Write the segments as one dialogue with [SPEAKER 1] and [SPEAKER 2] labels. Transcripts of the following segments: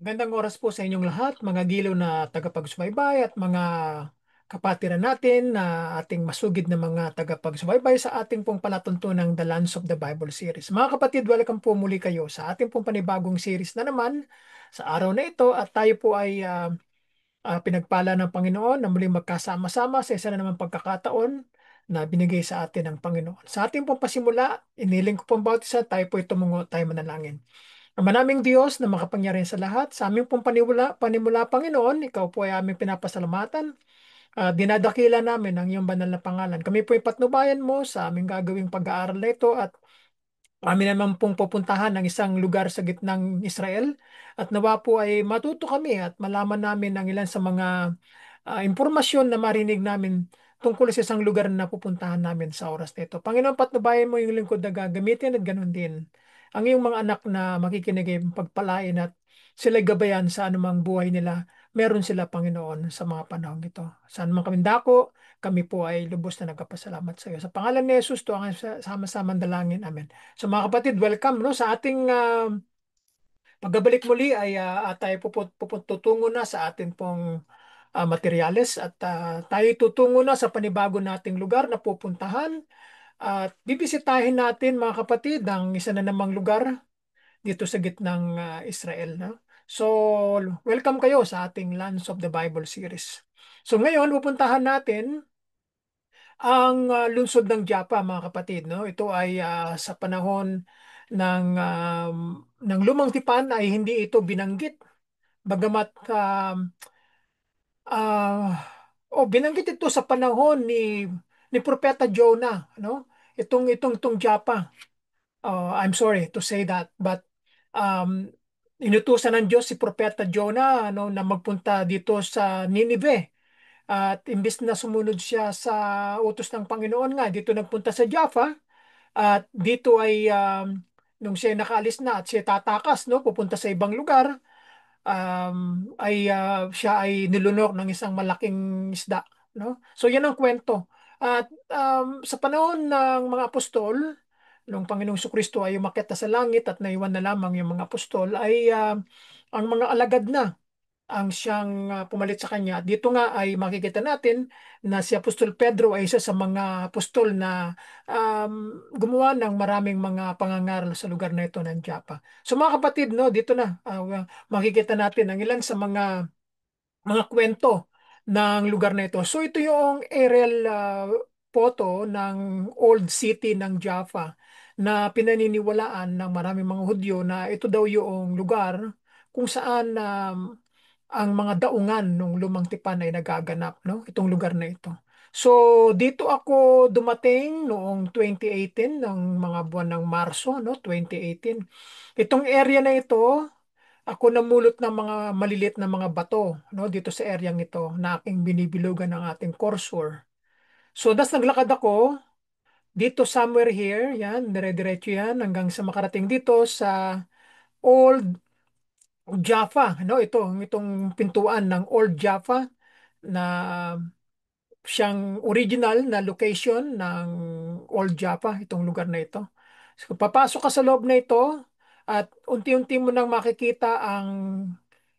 [SPEAKER 1] Gandang oras po sa inyong lahat, mga giliw na tagapagsubaybay at mga kapatiran natin na ating masugid na mga tagapagsubaybay sa ating pong palatuntunang The Lands of the Bible series. Mga kapatid, welcome po muli kayo sa ating pong panibagong series na naman sa araw na ito at tayo po ay pinagpala ng Panginoon na muling magkasama-sama sa isa na naman pagkakataon na binigay sa atin ng Panginoon. Sa ating pong pasimula, iniling ko pong bawat isa, tayo po tumungo, tayo manalangin. Ama naming Diyos na makapangyarihan sa lahat, sa aming pong panimula, Panginoon, ikaw po ay aming pinapasalamatan. Dinadakila namin ang iyong banal na pangalan. Kami po ay patnubayan mo sa aming gagawing pag-aaral na ito at amin naman pong pupuntahan ng isang lugar sa gitnang Israel at nawa po ay matuto kami at malaman namin ang ilan sa mga impormasyon na marinig namin tungkol sa isang lugar na pupuntahan namin sa oras na ito. Panginoon, patnubayan mo yung lingkod na gagamitin at ganun din. Ang iyong mga anak na makikinig ay pagpalain at sila gabayan sa anumang buhay nila. Meron sila, Panginoon, sa mga panahon ito. Saan man kami dako, kami po ay lubos na nagkapasalamat sa iyo. Sa pangalan ni Jesus, to ang sama-samang dalangin. Amen. So mga kapatid, welcome no, sa ating pagbabalik muli ay tayo tutungo na sa atin pong materyales at tayo tutungo na sa panibago nating lugar na pupuntahan at bibisitahin natin mga kapatid ang isa na namang lugar dito sa gitnang Israel. No? So, welcome kayo sa ating Lands of the Bible series. So ngayon, pupuntahan natin ang lungsod ng Japa mga kapatid. No? Ito ay sa panahon ng lumang tipan ay hindi ito binanggit. Bagamat binanggit ito sa panahon ni Propeta Jonah, no? Itong Japa. I'm sorry to say that, but um, inutusan ng Diyos si Propeta Jonah ano, na magpunta dito sa Ninive. At imbes na sumunod siya sa utos ng Panginoon nga, dito nagpunta sa Jaffa. At dito ay nung siya nakaalis na at siya tatakas, no, pupunta sa ibang lugar, siya ay nilunok ng isang malaking isda, no? So yan ang kwento. At sa panahon ng mga apostol, nung Panginoong Kristo ay umakyat na sa langit at naiwan na lamang yung mga apostol, ay ang mga alagad na ang siyang pumalit sa kanya. Dito nga ay makikita natin na si Apostol Pedro ay isa sa mga apostol na gumawa ng maraming mga pangangaral sa lugar na ito ng Joppa. So mga kapatid, no, dito na makikita natin ang ilan sa mga kwento ng lugar na ito. So ito yung aerial photo ng old city ng Jaffa na pinaniniwalaan ng maraming mga Hudyo na ito daw yung lugar kung saan ang mga daungan ng lumang tipan ay nagaganap, no? Itong lugar na ito. So, dito ako dumating noong 2018, ng mga buwan ng Marso, no? 2018. Itong area na ito, ako namulot ng mga maliliit na mga bato, no? Dito sa area ito na aking binibilugan ng ating corsure. So, das naglakad ako dito somewhere here, yan, dire-diretso yan hanggang sa makarating dito sa Old Jaffa, no? Itong pintuan ng Old Jaffa na siyang original na location ng Old Jaffa, itong lugar na ito. So, papasok ka sa loob na ito at unti-unti mo nang makikita ang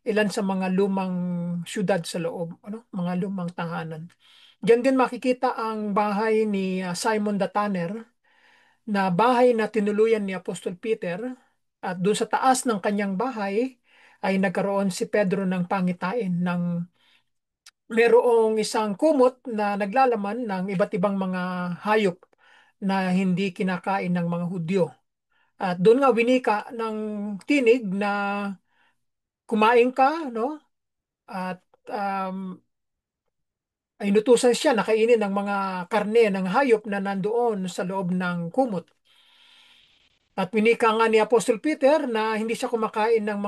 [SPEAKER 1] ilan sa mga lumang syudad sa loob, ano? Mga lumang tahanan. Diyan din makikita ang bahay ni Simon the Tanner, na bahay na tinuluyan ni Apostol Peter, at doon sa taas ng kanyang bahay ay nagkaroon si Pedro ng pangitain ng merong isang kumot na naglalaman ng iba't ibang mga hayop na hindi kinakain ng mga Hudyo. At doon nga winika ng tinig na kumain ka, no? At ay inutusan siya na kainin ng mga karne ng hayop na nandoon sa loob ng kumot. At winika nga ni Apostol Peter na hindi siya kumakain ng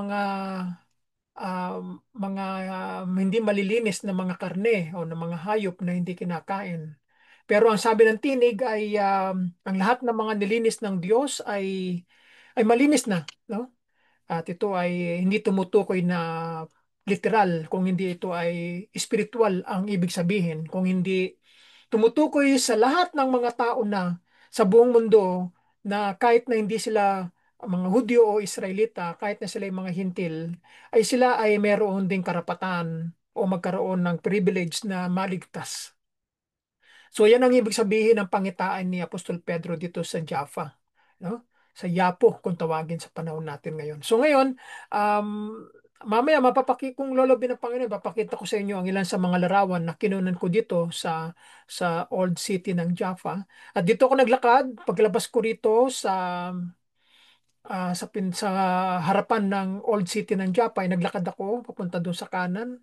[SPEAKER 1] hindi malilinis na mga karne o ng mga hayop na hindi kinakain. Pero ang sabi ng tinig ay ang lahat ng mga nilinis ng Diyos ay malinis na, no? At ito ay hindi tumutukoy na literal, kung hindi ito ay spiritual ang ibig sabihin, kung hindi tumutukoy sa lahat ng mga tao na sa buong mundo na kahit na hindi sila mga Hudyo o Israelita, kahit na sila ay mga Hintil, ay sila ay meron ding karapatan o magkaroon ng privilege na maligtas. So yan ang ibig sabihin ng pangitaan ni Apostol Pedro dito sa Jaffa, no? Sa Yapo kung tawagin sa panahon natin ngayon. So ngayon, um, mamaya kung lolobin ng Panginoon, papakita ko sa inyo ang ilan sa mga larawan na kinunan ko dito sa Old City ng Jaffa. At dito ako naglakad, paglabas ko rito sa harapan ng Old City ng Jaffa, ay naglakad ako papunta doon sa kanan.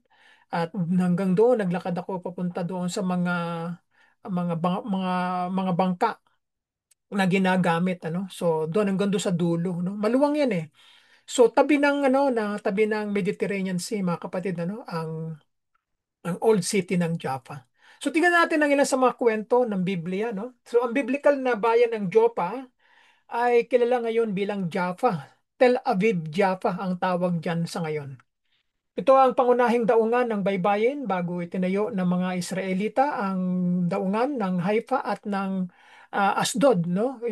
[SPEAKER 1] At hanggang doon, naglakad ako papunta doon sa mga bangka na ginagamit, ano. So doon hanggang doon sa dulo, no. Maluwang 'yan eh. So tabi ng Mediterranean Sea, mga kapatid, ano, ang Old City ng Jaffa. So tingnan natin ang ilan sa mga kwento ng Biblia, no. So ang biblical na bayan ng Joppa ay kilala ngayon bilang Jaffa. Tel Aviv Jaffa ang tawag diyan sa ngayon. Ito ang pangunahing daungan ng baybayin bago itinayo ng mga Israelita ang daungan ng Haifa at ng Asdod, no?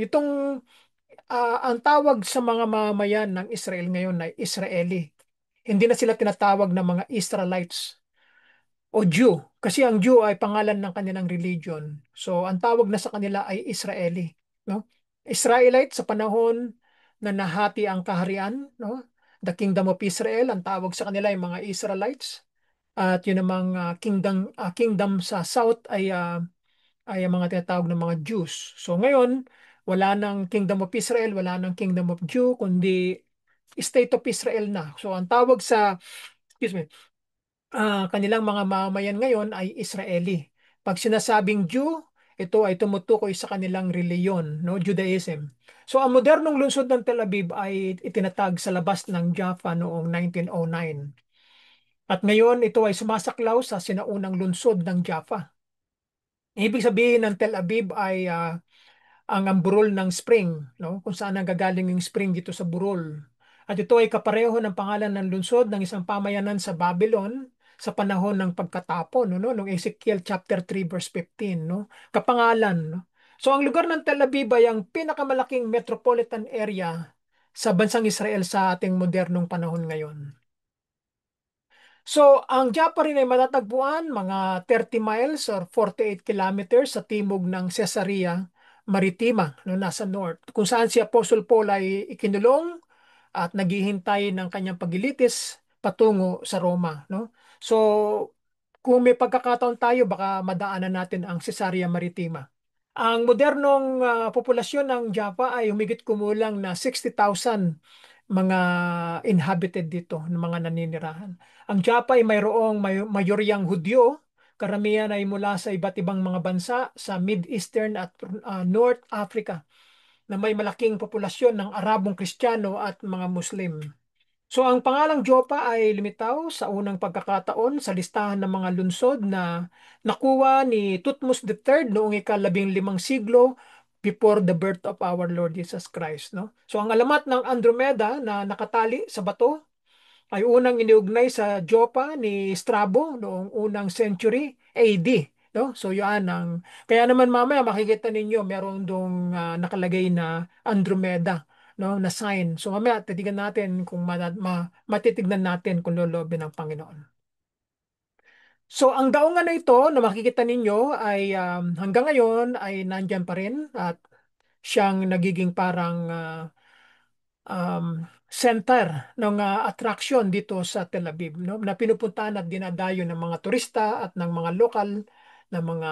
[SPEAKER 1] Ang tawag sa mga mamamayan ng Israel ngayon ay Israeli. Hindi na sila tinatawag na mga Israelites o Jew, kasi ang Jew ay pangalan ng kanilang religion. So ang tawag na sa kanila ay Israeli, no? Israelite sa panahon na nahati ang kaharian, no? The Kingdom of Israel, ang tawag sa kanila ay mga Israelites. At yun namang kingdom sa south ay ang mga tinatawag ng mga Jews. So ngayon, wala nang Kingdom of Israel, wala nang Kingdom of Jew, kundi State of Israel na. So ang tawag sa, excuse me, kanilang mga mamamayan ngayon ay Israeli. Pag sinasabing Jew, ito ay tumutukoy sa kanilang reliyon, no, Judaism. So ang modernong lungsod ng Tel Aviv ay itinatag sa labas ng Jaffa noong 1909. At ngayon ito ay sumasaklaw sa sinaunang lungsod ng Jaffa. Ibig sabihin ng Tel Aviv ay ang burol ng spring, no? Kung saan nanggagaling yung spring dito sa burol. At ito ay kapareho ng pangalan ng lungsod ng isang pamayanan sa Babylon sa panahon ng pagkatapon, no? Nung Ezekiel chapter 3 verse 15, no? Kapangalan, no? So ang lugar ng Tel Aviv ay ang pinakamalaking metropolitan area sa bansang Israel sa ating modernong panahon ngayon. So, ang Joppa rin ay matatagpuan mga 30 miles or 48 kilometers sa timog ng Caesarea Maritima, no, nasa north, kung saan si Apostle Paul ay ikinulong at naghihintay ng kanyang paglilitis patungo sa Roma, no? So, kung may pagkakataon tayo, baka madaanan natin ang Caesarea Maritima. Ang modernong populasyon ng Java ay humigit kumulang na 60,000 mga inhabited dito, ng mga naninirahan. Ang Java ay mayoryang Hudyo, karamihan ay mula sa iba't ibang mga bansa sa Mid-Eastern at North Africa na may malaking populasyon ng Arabong Kristiyano at mga Muslim. So ang pangalang Joppa ay lumitaw sa unang pagkakataon sa listahan ng mga lungsod na nakuha ni Thutmose III noong ika-15 siglo before the birth of our Lord Jesus Christ, no? So ang alamat ng Andromeda na nakatali sa bato ay unang iniugnay sa Joppa ni Strabo noong unang century AD. No? So yan ang kaya naman mamaya makikita ninyo meron dong nakalagay na Andromeda, no, na sign. So mamaya titignan natin kung matitignan natin kung lolobin ng Panginoon. So ang daungan na ito na makikita ninyo ay hanggang ngayon ay nandyan pa rin at siyang nagiging parang center ng attraction dito sa Tel Aviv, no? Na pinupuntahan at dinadayo ng mga turista at ng mga lokal na mga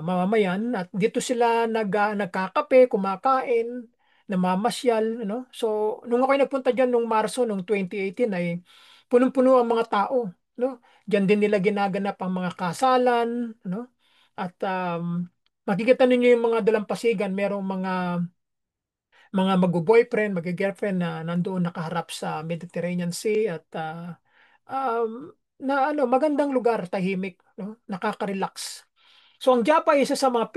[SPEAKER 1] mamamayan at dito sila nagkakape, kumakain, namamasyal, no? So, nung ako'y nagpunta diyan nung Marso nung 2018 ay punong-puno ang mga tao, no? Diyan din nila ginaganap ang mga kasalan, no? At makikita ninyo yung mga dalampasigan, merong mga magbo-boyfriend, magge-girlfriend na nandoon nakaharap sa Mediterranean Sea at na magandang lugar, tahimik, no? Nakaka-relax. So ang Japa ay isa sa mga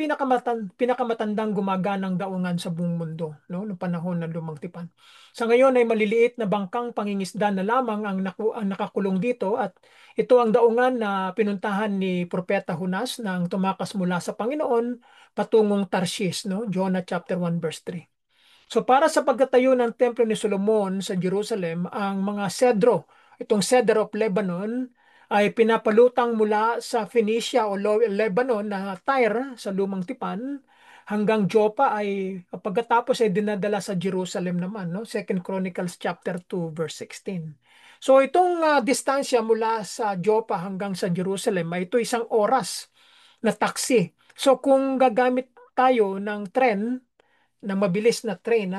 [SPEAKER 1] pinakamatandang gumaganang daungan sa buong mundo, no, noong panahon ng Lumang Tipan. Sa ngayon ay maliliit na bangkang pangingisda na lamang ang nakakulong dito at ito ang daungan na pinuntahan ni Propeta Hunas nang tumakas mula sa Panginoon patungong Tarshish, no? Jonah chapter 1 verse 3. So para sa pagtatayo ng Templo ni Solomon sa Jerusalem, ang mga sedro, itong Cedar of Lebanon, ay pinapalutang mula sa Phoenicia o Lebanon na Tyre sa Lumang Tipan hanggang Joppa ay pagkatapos ay dinadala sa Jerusalem naman, no? Second Chronicles chapter 2 verse 16. So itong distansya mula sa Joppa hanggang sa Jerusalem ay ito isang oras na taxi. So kung gagamit tayo ng tren, na mabilis na train,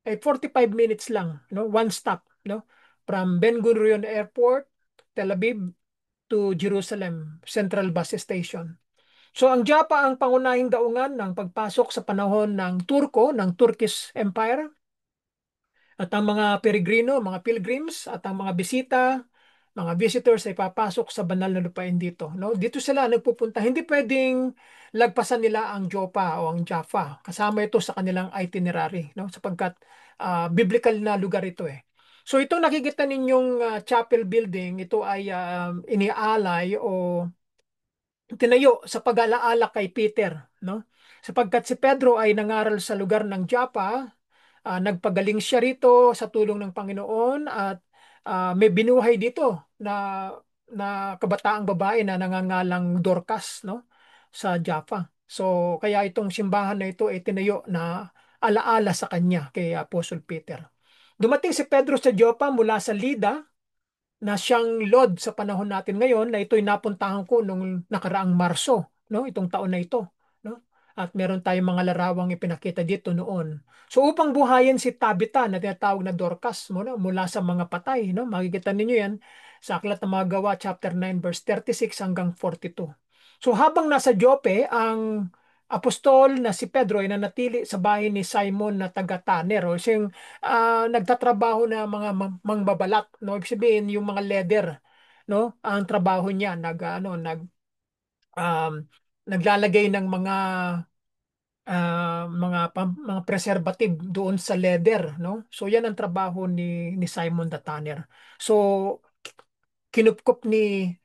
[SPEAKER 1] ay 45 minutes lang, no? One stop, no? From Ben Gurion Airport, Tel Aviv to Jerusalem Central Bus Station. So ang Japa ang pangunahing daungan ng pagpasok sa panahon ng Turko, ng Turkish Empire, at ang mga peregrino, mga pilgrims, at ang mga bisita, mga visitors ay papasok sa banal na lupain dito. No? Dito sila nagpupunta. Hindi pwedeng lagpasan nila ang Joppa o ang Jaffa. Kasama ito sa kanilang itinerary. No? Sapagkat biblical na lugar ito eh. So ito nakikita ninyong chapel building, ito ay inialay o tinayo sa pag-alaala kay Peter. No? Sapagkat si Pedro ay nangaral sa lugar ng Joppa, nagpagaling siya rito sa tulong ng Panginoon at may binuhay dito na kabataang babae na nangangalang Dorcas, no, sa Jaffa. So kaya itong simbahan na ito ay tinayo na alaala sa kanya kay Apostle Peter. Dumating si Pedro sa Joppa mula sa Lida na siyang Lod sa panahon natin ngayon na ito'y napuntahan ko nung nakaraang Marso, no? Itong taon na ito, no? At meron tayong mga larawang ipinakita dito noon. So upang buhayin si Tabitha na tinatawag na Dorcas mula sa mga patay, no? Makikita ninyo yan sa Aklat ng Mga Gawa chapter 9 verse 36 hanggang 42. So habang nasa Jope, ang apostol na si Pedro ay nanatili sa bahay ni Simon na taga-Tanner o siyang nagtatrabaho na mga mangbabalat, no? Ibig sabihin yung mga leather, no? Ang trabaho niya um, naglalagay ng mga preservative doon sa leather, no? So yan ang trabaho ni Simon the Tanner. So kinupkup ni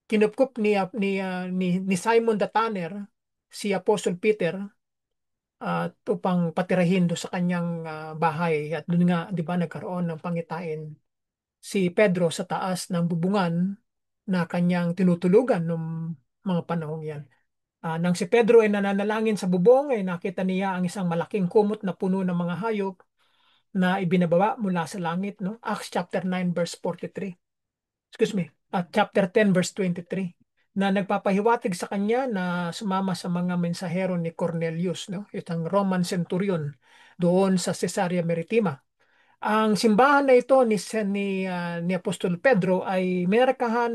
[SPEAKER 1] kinupkup ni Simon the Tanner si Apostle Peter at upang patirahin do sa kanyang bahay at doon nga 'di ba nagkaroon ng pangitain si Pedro sa taas ng bubungan na kanyang tinutulugan ng mga panahong yan. Nang si Pedro ay nananalangin sa bubong ay nakita niya ang isang malaking kumot na puno ng mga hayop na ibinababa mula sa langit, no? Acts chapter 9 verse 43. Excuse me, at chapter 10 verse 23 na nagpapahiwatig sa kanya na sumama sa mga mensahero ni Cornelius, no? Itang Roman centurion doon sa Caesarea Maritima. Ang simbahan na ito ni Apostol Pedro ay minarkahan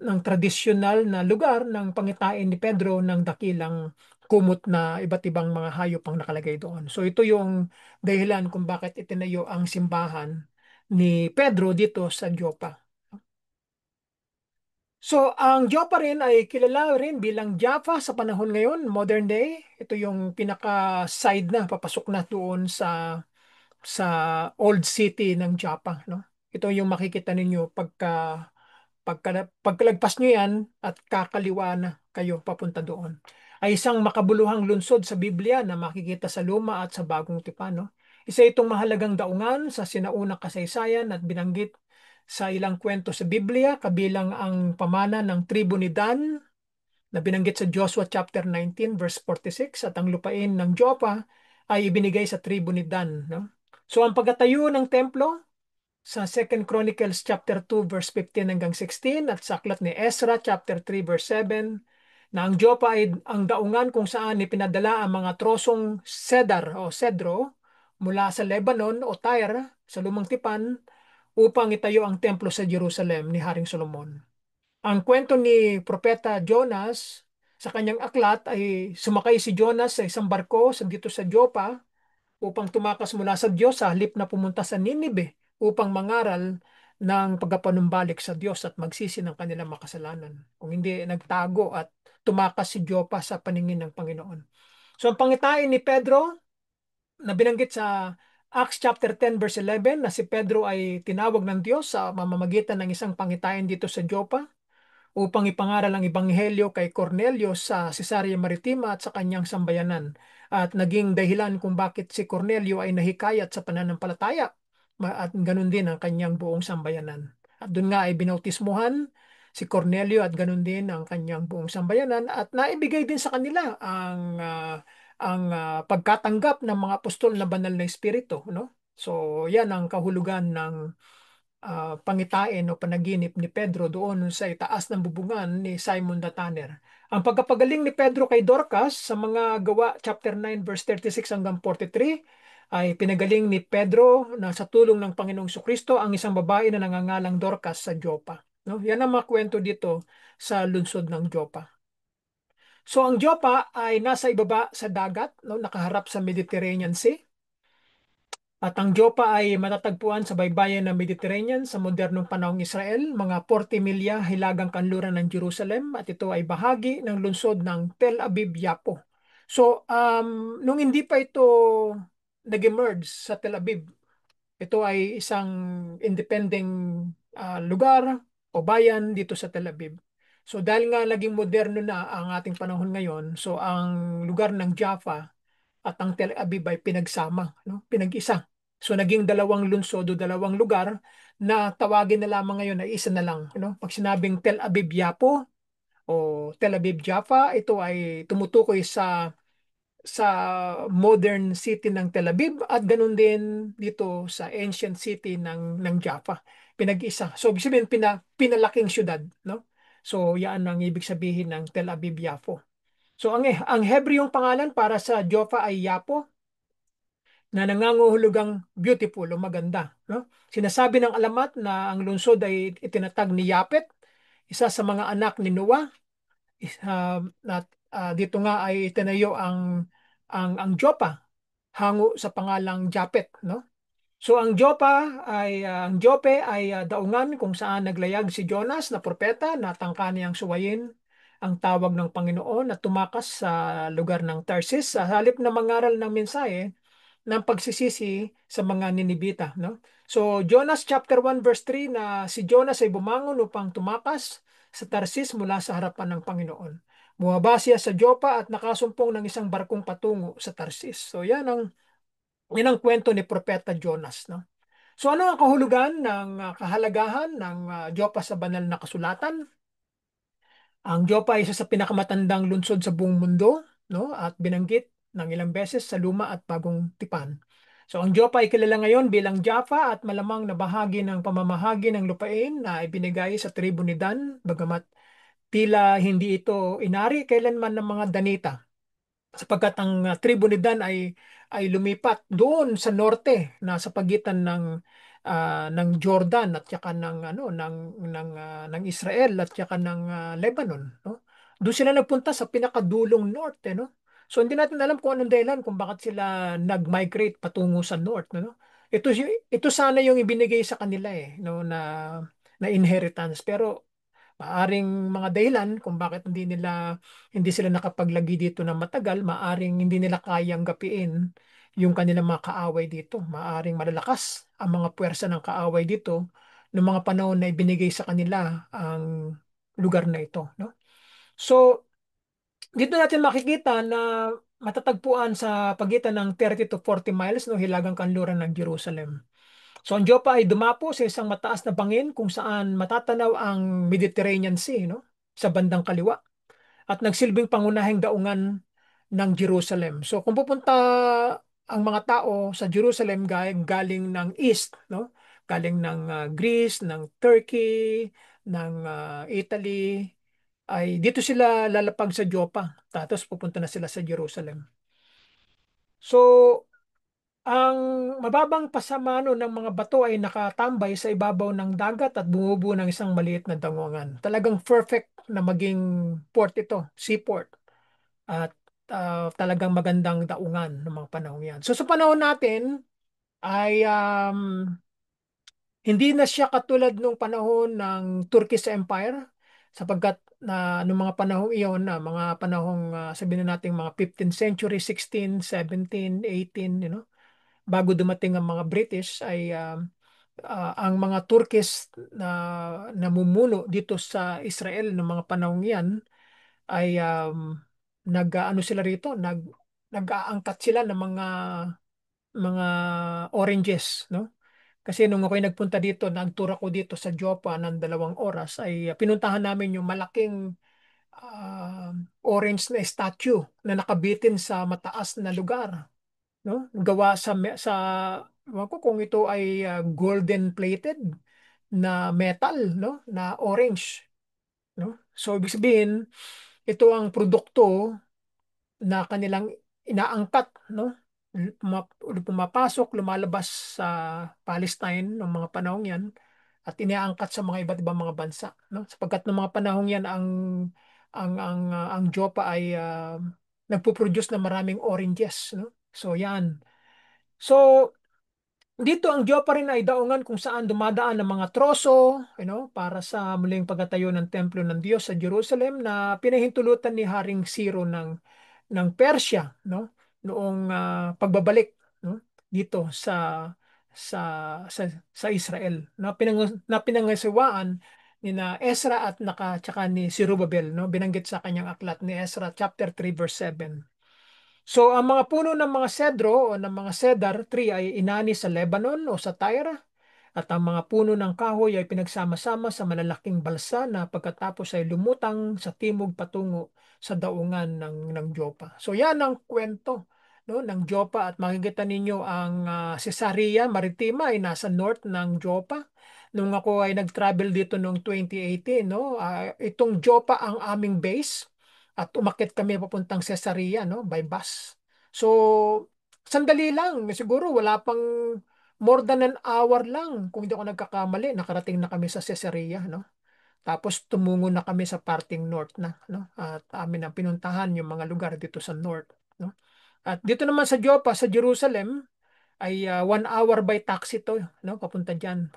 [SPEAKER 1] ng tradisyonal na lugar ng pangitain ni Pedro ng dakilang kumot na iba't ibang mga hayop ang nakalagay doon. So ito yung dahilan kung bakit itinayo ang simbahan ni Pedro dito sa Joppa. So, ang Joppa rin ay kilala rin bilang Jaffa sa panahon ngayon, modern day. Ito yung pinaka-side na, papasok na doon sa old city ng Joppa, no? Ito yung makikita ninyo pagkalagpas nyo yan at kakaliwa na kayo papunta doon. Ay isang makabuluhang lungsod sa Biblia na makikita sa Luma at sa Bagong Tipan, no? Isa itong mahalagang daungan sa sinaunang kasaysayan at binanggit sa ilang kwento sa Biblia, kabilang ang pamana ng tribo ni Dan na binanggit sa Joshua chapter 19 verse 46 at ang lupain ng Joppa ay ibinigay sa tribo ni Dan, no? So ang pagtatayo ng templo sa Second Chronicles chapter 2 verse 15 hanggang 16 at sa aklat ni Ezra chapter 3 verse 7 na ang Joppa ay ang daungan kung saan ipinadala ang mga trosong cedar o cedro mula sa Lebanon o Tyre sa Lumang Tipan upang itayo ang templo sa Jerusalem ni Haring Solomon. Ang kwento ni Propeta Jonas sa kanyang aklat ay sumakay si Jonas sa isang barko dito sa Joppa upang tumakas mula sa Diyos sa halip na pumunta sa Ninibe upang mangaral ng pagpapanumbalik sa Diyos at magsisi ng kanilang makasalanan. Kung hindi nagtago at tumakas si Joppa sa paningin ng Panginoon. So ang pangitain ni Pedro na binanggit sa Acts chapter 10 verse 11 na si Pedro ay tinawag ng Diyos sa mamamagitan ng isang pangitain dito sa Joppa upang ipangaral ang ebanghelyo kay Cornelius sa Caesarea Maritima at sa kanyang sambayanan. at naging dahilan kung bakit si Cornelio ay nahikayat sa pananampalataya. At ganun din ang kanyang buong sambayanan. At doon nga ay binautismuhan si Cornelio at ganun din ang kanyang buong sambayanan at naibigay din sa kanila ang pagkatanggap ng mga apostol na banal na espiritu, no? So, yan ang kahulugan ng pangitain o panaginip ni Pedro doon sa itaas ng bubungan ni Simon the Tanner. Ang pagkapagaling ni Pedro kay Dorcas sa mga Gawa chapter 9 verse 36 hanggang 43 ay pinagaling ni Pedro na sa tulong ng Panginoong Kristo ang isang babae na nangangalang Dorcas sa Joppa. No? Yan ang mga kwento dito sa lungsod ng Joppa. So ang Joppa ay nasa ibaba sa dagat, no? Nakaharap sa Mediterranean Sea. At ang Joppa ay matatagpuan sa baybayin ng Mediterranean sa modernong panahong Israel, mga 40 milya hilagang kanluran ng Jerusalem at ito ay bahagi ng lungsod ng Tel Aviv-Yapo. So, nung hindi pa ito nag-emerge sa Tel Aviv, ito ay isang independent lugar o bayan dito sa Tel Aviv. So dahil nga naging moderno na ang ating panahon ngayon, so ang lugar ng Jaffa at ang Tel Aviv ay pinagsama, no? Pinag-isa. So naging dalawang lungsod o dalawang lugar na tawagin na lamang ngayon ay isa na lang, no? Pag sinabing Tel Aviv-Yapo o Tel Aviv-Jaffa, ito ay tumutukoy sa modern city ng Tel Aviv at ganun din dito sa ancient city ng Jaffa. Pinag-isa. So, ibig sabihin, pinalaking syudad, no? So, yan ang ibig sabihin ng Tel Aviv-Yafo. So, ang Hebrewong pangalan para sa Jaffa ay Yapo na nangangahulugang beautiful o maganda, no? Sinasabi ng alamat na ang lungsod ay itinatag ni Yapet, isa sa mga anak ni Noah. Dito nga ay itinayo ang Joppa hango sa pangalang Japet, no? So ang Jope ay daungan kung saan naglayag si Jonas na propeta na tangka niyang suwayin ang tawag ng Panginoon at tumakas sa lugar ng Tarsis sa halip na mangaral ng mensahe ng pagsisisi sa mga Ninibita, no? So Jonas chapter 1 verse 3 na si Jonas ay bumangon upang tumakas sa Tarsis mula sa harapan ng Panginoon. Bumaba siya sa Joppa at nakasumpong ng isang barkong patungo sa Tarsis. So yan ang kwento ni Propeta Jonas, no? So ano ang kahulugan ng kahalagahan ng Joppa sa banal na kasulatan? Ang Joppa ay isa sa pinakamatandang lungsod sa buong mundo, no? At binanggit ng ilang beses sa Luma at Bagong Tipan. So ang Joppa ay kilala ngayon bilang Jaffa at malamang na bahagi ng pamamahagi ng lupain na ibinigay sa tribo ni Dan, bagamat tila hindi ito inari kailanman ng mga Danita sapagkat ang tribo ni Dan ay lumipat doon sa norte na sa pagitan ng Jordan at saka ng Israel at saka ng Lebanon, no? Doon sila nagpunta sa pinakadulong norte, no? So hindi natin alam kung anong dahilan kung bakit sila nag-migrate patungo sa north, no? Ito sana yung ibinigay sa kanila no, na inheritance, pero maaring mga dahilan kung bakit hindi sila nakapaglagi dito ng matagal, maaring hindi nila kayang gapiin yung kanilang mga kaaway dito. Maaring malalakas ang mga puwersa ng kaaway dito noong mga panahon na ibinigay sa kanila ang lugar na ito, no? So, dito natin makikita na matatagpuan sa pagitan ng 30 to 40 miles no hilagang kanluran ng Jerusalem. So ang Joppa ay dumapo sa isang mataas na bangin kung saan matatanaw ang Mediterranean Sea, no? Sa bandang kaliwa at nagsilbing pangunahing daungan ng Jerusalem. So kung pupunta ang mga tao sa Jerusalem galing ng east, no? Galing ng Greece, ng Turkey, ng Italy, ay dito sila lalapag sa Joppa. Tapos pupunta na sila sa Jerusalem. So ang mababang pasamano ng mga bato ay nakatambay sa ibabaw ng dagat at bumubuo ng isang maliit na dangungan. Talagang perfect na maging port ito, seaport. At talagang magandang daungan ng mga panahon yan. So sa panahon natin ay hindi na siya katulad nung panahon ng Turkish Empire sapagkat na nung mga panahong iyon na mga panahong sabihin na natin mga 15th century, 16, 17, 18, bago dumating ang mga British ay ang mga Turkish na namumuno dito sa Israel ng mga panahong yan ay ano sila rito nag-aangkat sila ng mga oranges, no? Kasi nung ako'y nagpunta dito, nagtour ako dito sa Jopa ng 2 oras, ay pinuntahan namin yung malaking ah, orange na statue na nakabitin sa mataas na lugar, no? Gawa ewan ko kung ito ay golden plated na metal, no? Na orange, no? So ibig sabihin, ito ang produkto na kanilang inaangkat, no? Pumapasok, lumalabas sa Palestine ng mga panahong yan at inaangkat sa mga iba't ibang mga bansa, no? Sapagkat ng mga panahong yan ang Jopa ay nagpo-produce ng maraming oranges, no? So yan. So dito ang Diyopa rin ay daungan kung saan dumadaan ng mga troso, para sa muling pagtatayo ng templo ng Diyos sa Jerusalem na pinahintulutan ni Haring Ciro ng Persya, no? Noong pagbabalik, no? Dito sa sa Israel na pinangasiwaan ni na Ezra at tsaka ni Zerubbabel, no? Binanggit sa kanyang aklat ni Ezra chapter 3 verse 7. So, ang mga puno ng mga cedro o ng mga cedar tree ay inani sa Lebanon o sa Tyre, at ang mga puno ng kahoy ay pinagsama-sama sa malalaking balsa na pagkatapos ay lumutang sa timog patungo sa daungan ng Jopa. So, yan ang kwento, no, ng Jopa, at makikita ninyo ang Caesarea Maritima ay nasa north ng Jopa. Nung ako ay nag-travel dito noong 2018, no, itong Jopa ang aming base. At umakyat kami papuntang Caesarea, no, by bus. So, sandali lang. Siguro wala pang more than an hour lang. Kung hindi ako nagkakamali, nakarating na kami sa Caesarea, no? Tapos tumungo na kami sa parting north na, no? At amin ang pinuntahan yung mga lugar dito sa north, no? At dito naman sa Joppa, sa Jerusalem, ay 1 hour by taxi to, no? Papunta diyan.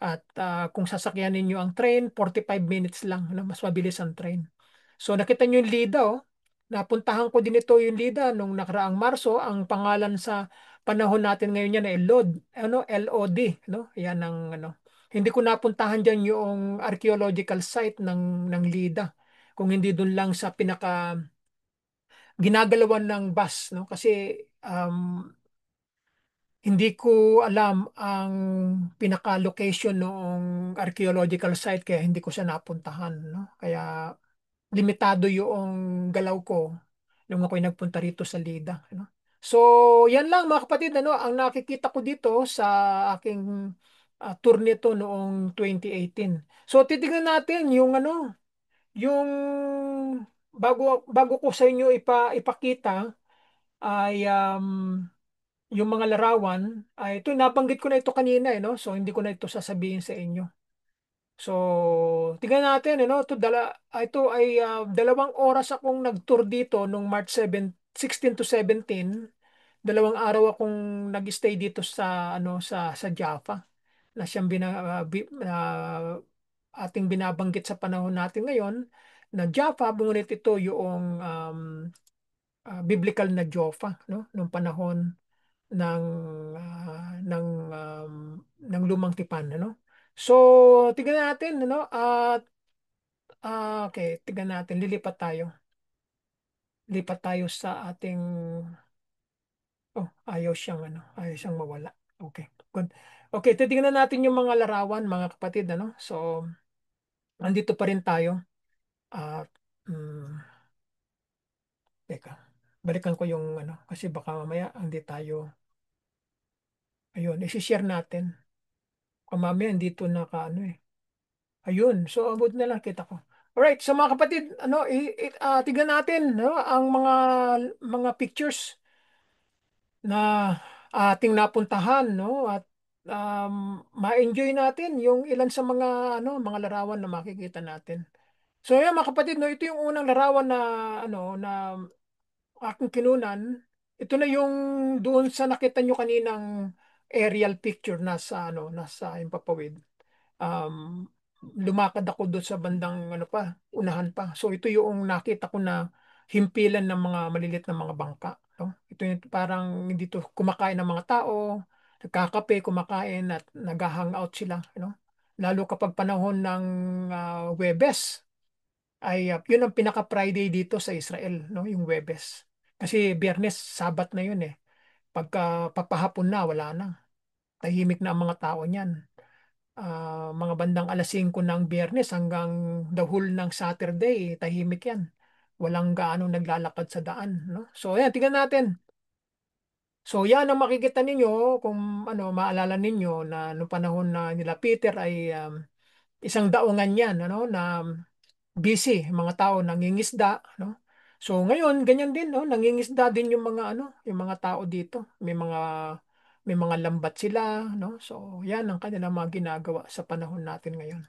[SPEAKER 1] At kung sasakyan ninyo ang train, 45 minutes lang, no? Mas mabilis ang train. So nakita nyo yung Lida, oh. Napuntahan ko din ito yung Lida nung nakaraang Marso. Ang pangalan sa panahon natin ngayon yan ay LOD, no? Yan ang Hindi ko napuntahan diyan yung archaeological site ng Lida. Kung hindi doon lang sa pinaka ginagalawan ng bus, no? Kasi hindi ko alam ang pinaka-location noong archaeological site kaya hindi ko siya napuntahan, no? Kaya limitado yung galaw ko nung ako'y nagpunta rito sa Lida, no? So, yan lang mga kapatid, ang nakikita ko dito sa aking tour nito noong 2018. So, titingnan natin yung yung bago ko sa inyo ipakita ay yung mga larawan ay ito, nabanggit ko na ito kanina, no? So hindi ko na ito sasabihin sa inyo. So tingnan natin, ito ay 2 oras akong nag-tour dito nung March 16 to 17. 2 araw akong nag-stay dito sa Jaffa na siyang ating binabanggit sa panahon natin ngayon na Jaffa, ngunit ito yung biblical na Jaffa, no? Nung panahon ng ng lumang tipan, so tignan natin, at okay, tignan natin, lipat tayo sa ating, oh, ayaw siyang mawala. Okay, good. Okay, titingnan natin yung mga larawan, mga kapatid, so andito pa rin tayo at teka, balikan ko yung kasi baka mamaya hindi tayo, ayun, isi-share natin. Kung mamaya dito eh. Ayun, so abot na lang kita ko. Alright, so mga kapatid, tignan natin, ang mga pictures na ating napuntahan, at ma-enjoy natin yung ilan sa mga larawan na makikita natin. So yan mga kapatid, ito yung unang larawan na aking kinunan. Ito na yung doon sa nakita nyo kaninang aerial picture nasa Impapawid. um, Lumakad ako doon sa bandang unahan pa. So ito yung nakita ko na himpilan ng mga malilit na mga bangka, no? Ito yung parang hindi to kumakain ng mga tao, nagkakape, kumakain at nag-hangout sila, Lalo kapag panahon ng Webes ay yun ang pinaka Friday dito sa Israel, no? Yung Webes. Kasi Biyernes, Sabat na yun eh. Pagka papahapon na, wala na. Tahimik na ang mga tao niyan. Mga bandang alas 5 ng Biyernes hanggang the whole ng Saturday, tahimik yan. Walang gaano naglalakad sa daan, no? So, ayan, tingnan natin. So, yan ang makikita ninyo kung ano, maalala ninyo na noong panahon na nila Peter ay isang daungan yan, ano, na busy, mga tao nangingisda, no? So, ngayon, ganyan din, no? Nangingisda din yung mga, ano, yung mga tao dito. May mga lambat sila, no? So, yan ang kanilang mga ginagawa sa panahon natin ngayon.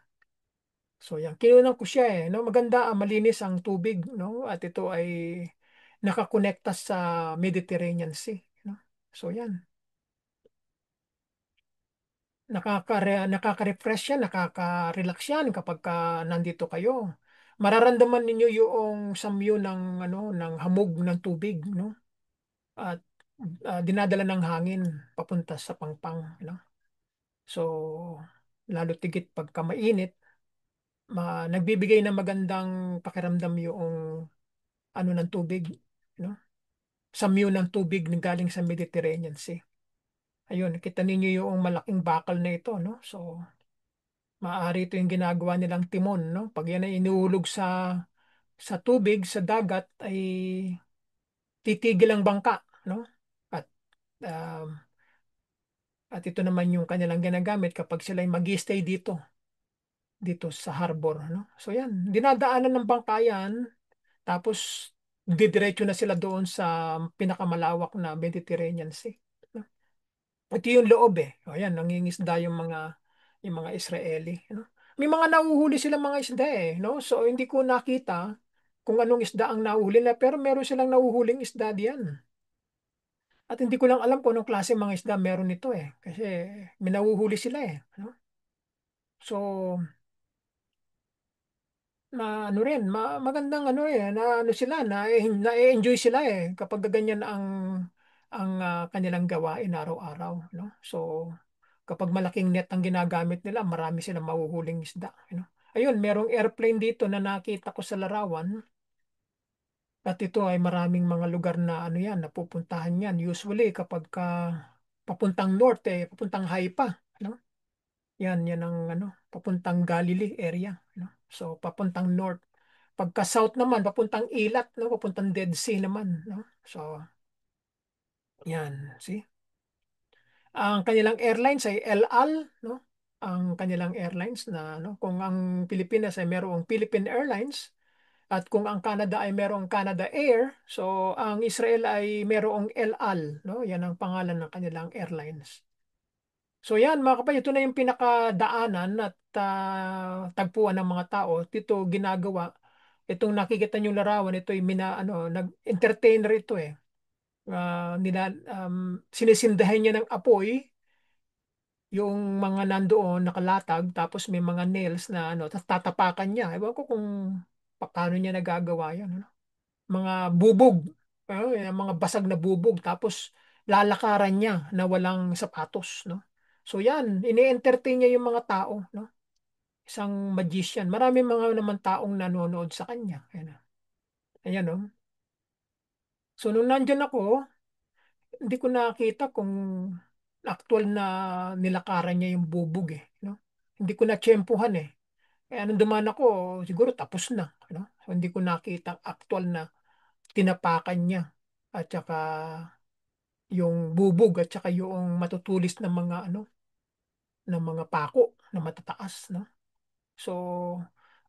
[SPEAKER 1] So yan, kinunan ko siya eh, no? Maganda, malinis ang tubig, no? At ito ay nakakonekta sa Mediterranean Sea, no? So yan, nakaka-refresh yan, nakaka-relax yan kapag nandito kayo. Mararamdaman ninyo yung samyo ng ano ng hamog ng tubig, no? At dinadala ng hangin papunta sa pangpang, no? So lalo tigit pagka mainit, nagbibigay ng magandang pakiramdam yung ano ng tubig, no? Samyo ng tubig na galing sa Mediterranean Sea. Ayun, kita ninyo yung malaking bakal na ito, no? So, maaari ito yung ginagawa nilang timon, no? Pag yan ay inuulog sa tubig, sa dagat, ay titigil ang bangka, no? At um, at ito naman yung kanilang ginagamit kapag sila ay mag-stay dito sa harbor, no? So yan, dinadaanan ng bangka yan. Tapos, didiretso na sila doon sa pinakamalawak na Mediterranean Sea. No? Ito yung loob eh. O yan, nangingisda yung mga Israeli. No? May mga nahuhuli silang mga isda eh. No? So, hindi ko nakita kung anong isda ang nahuhuli na, pero meron silang nahuhuling isda diyan. At hindi ko lang alam kung anong klase mga isda meron nito eh. Kasi may nahuhuli sila eh. No? So, ano rin, magandang ano eh, na ano sila, na-enjoy sila eh kapag ganyan ang kanilang gawain araw-araw, no? So, kapag malaking net ang ginagamit nila, marami silang mahuhuling isda, no? Ayun, merong airplane dito na nakita ko sa larawan at ito ay maraming mga lugar na ano yan, napupuntahan yan. Usually kapag papuntang north eh, papuntang Haifa, no? Yan ang ano, papuntang Galilee area, no? So, papuntang north. Pagka south naman, papuntang Ilat, no? Papuntang Dead Sea naman, no? So, yan, see? Ang kanilang airlines ay El Al, no? Ang kanilang airlines na, no? Kung ang Pilipinas ay merong Philippine Airlines at kung ang Canada ay merong Canada Air, so ang Israel ay merong El Al, no? Yan ang pangalan ng kanilang airlines. So yan mga kapatid, ito na yung pinakadaanan at tagpuan ng mga tao. Dito ginagawa, itong nakikita nyo larawan, ito ay nag-entertainer ito eh. Sinisindahan niya ng apoy yung mga nandoon nakalatag tapos may mga nails na ano, tapos tatapakan niya. Ewan ko kung paano niya nagagawa yan. Ano? Mga bubog, yung mga basag na bubog tapos lalakaran niya na walang sapatos, no? So yan, ini-entertain niya yung mga tao, no? Isang magician. Marami mga naman taong nanonood sa kanya. Ayan, ayan no? So nung nandyan ako, hindi ko nakita kung actual na nilakaran niya yung bubog eh, no? Hindi ko na tsempuhan eh. Kaya nung dumaan ako, siguro tapos na, no? So, hindi ko nakita actual na tinapakan niya at saka yung bubog at saka yung matutulis ng mga pako na matataas, no? So,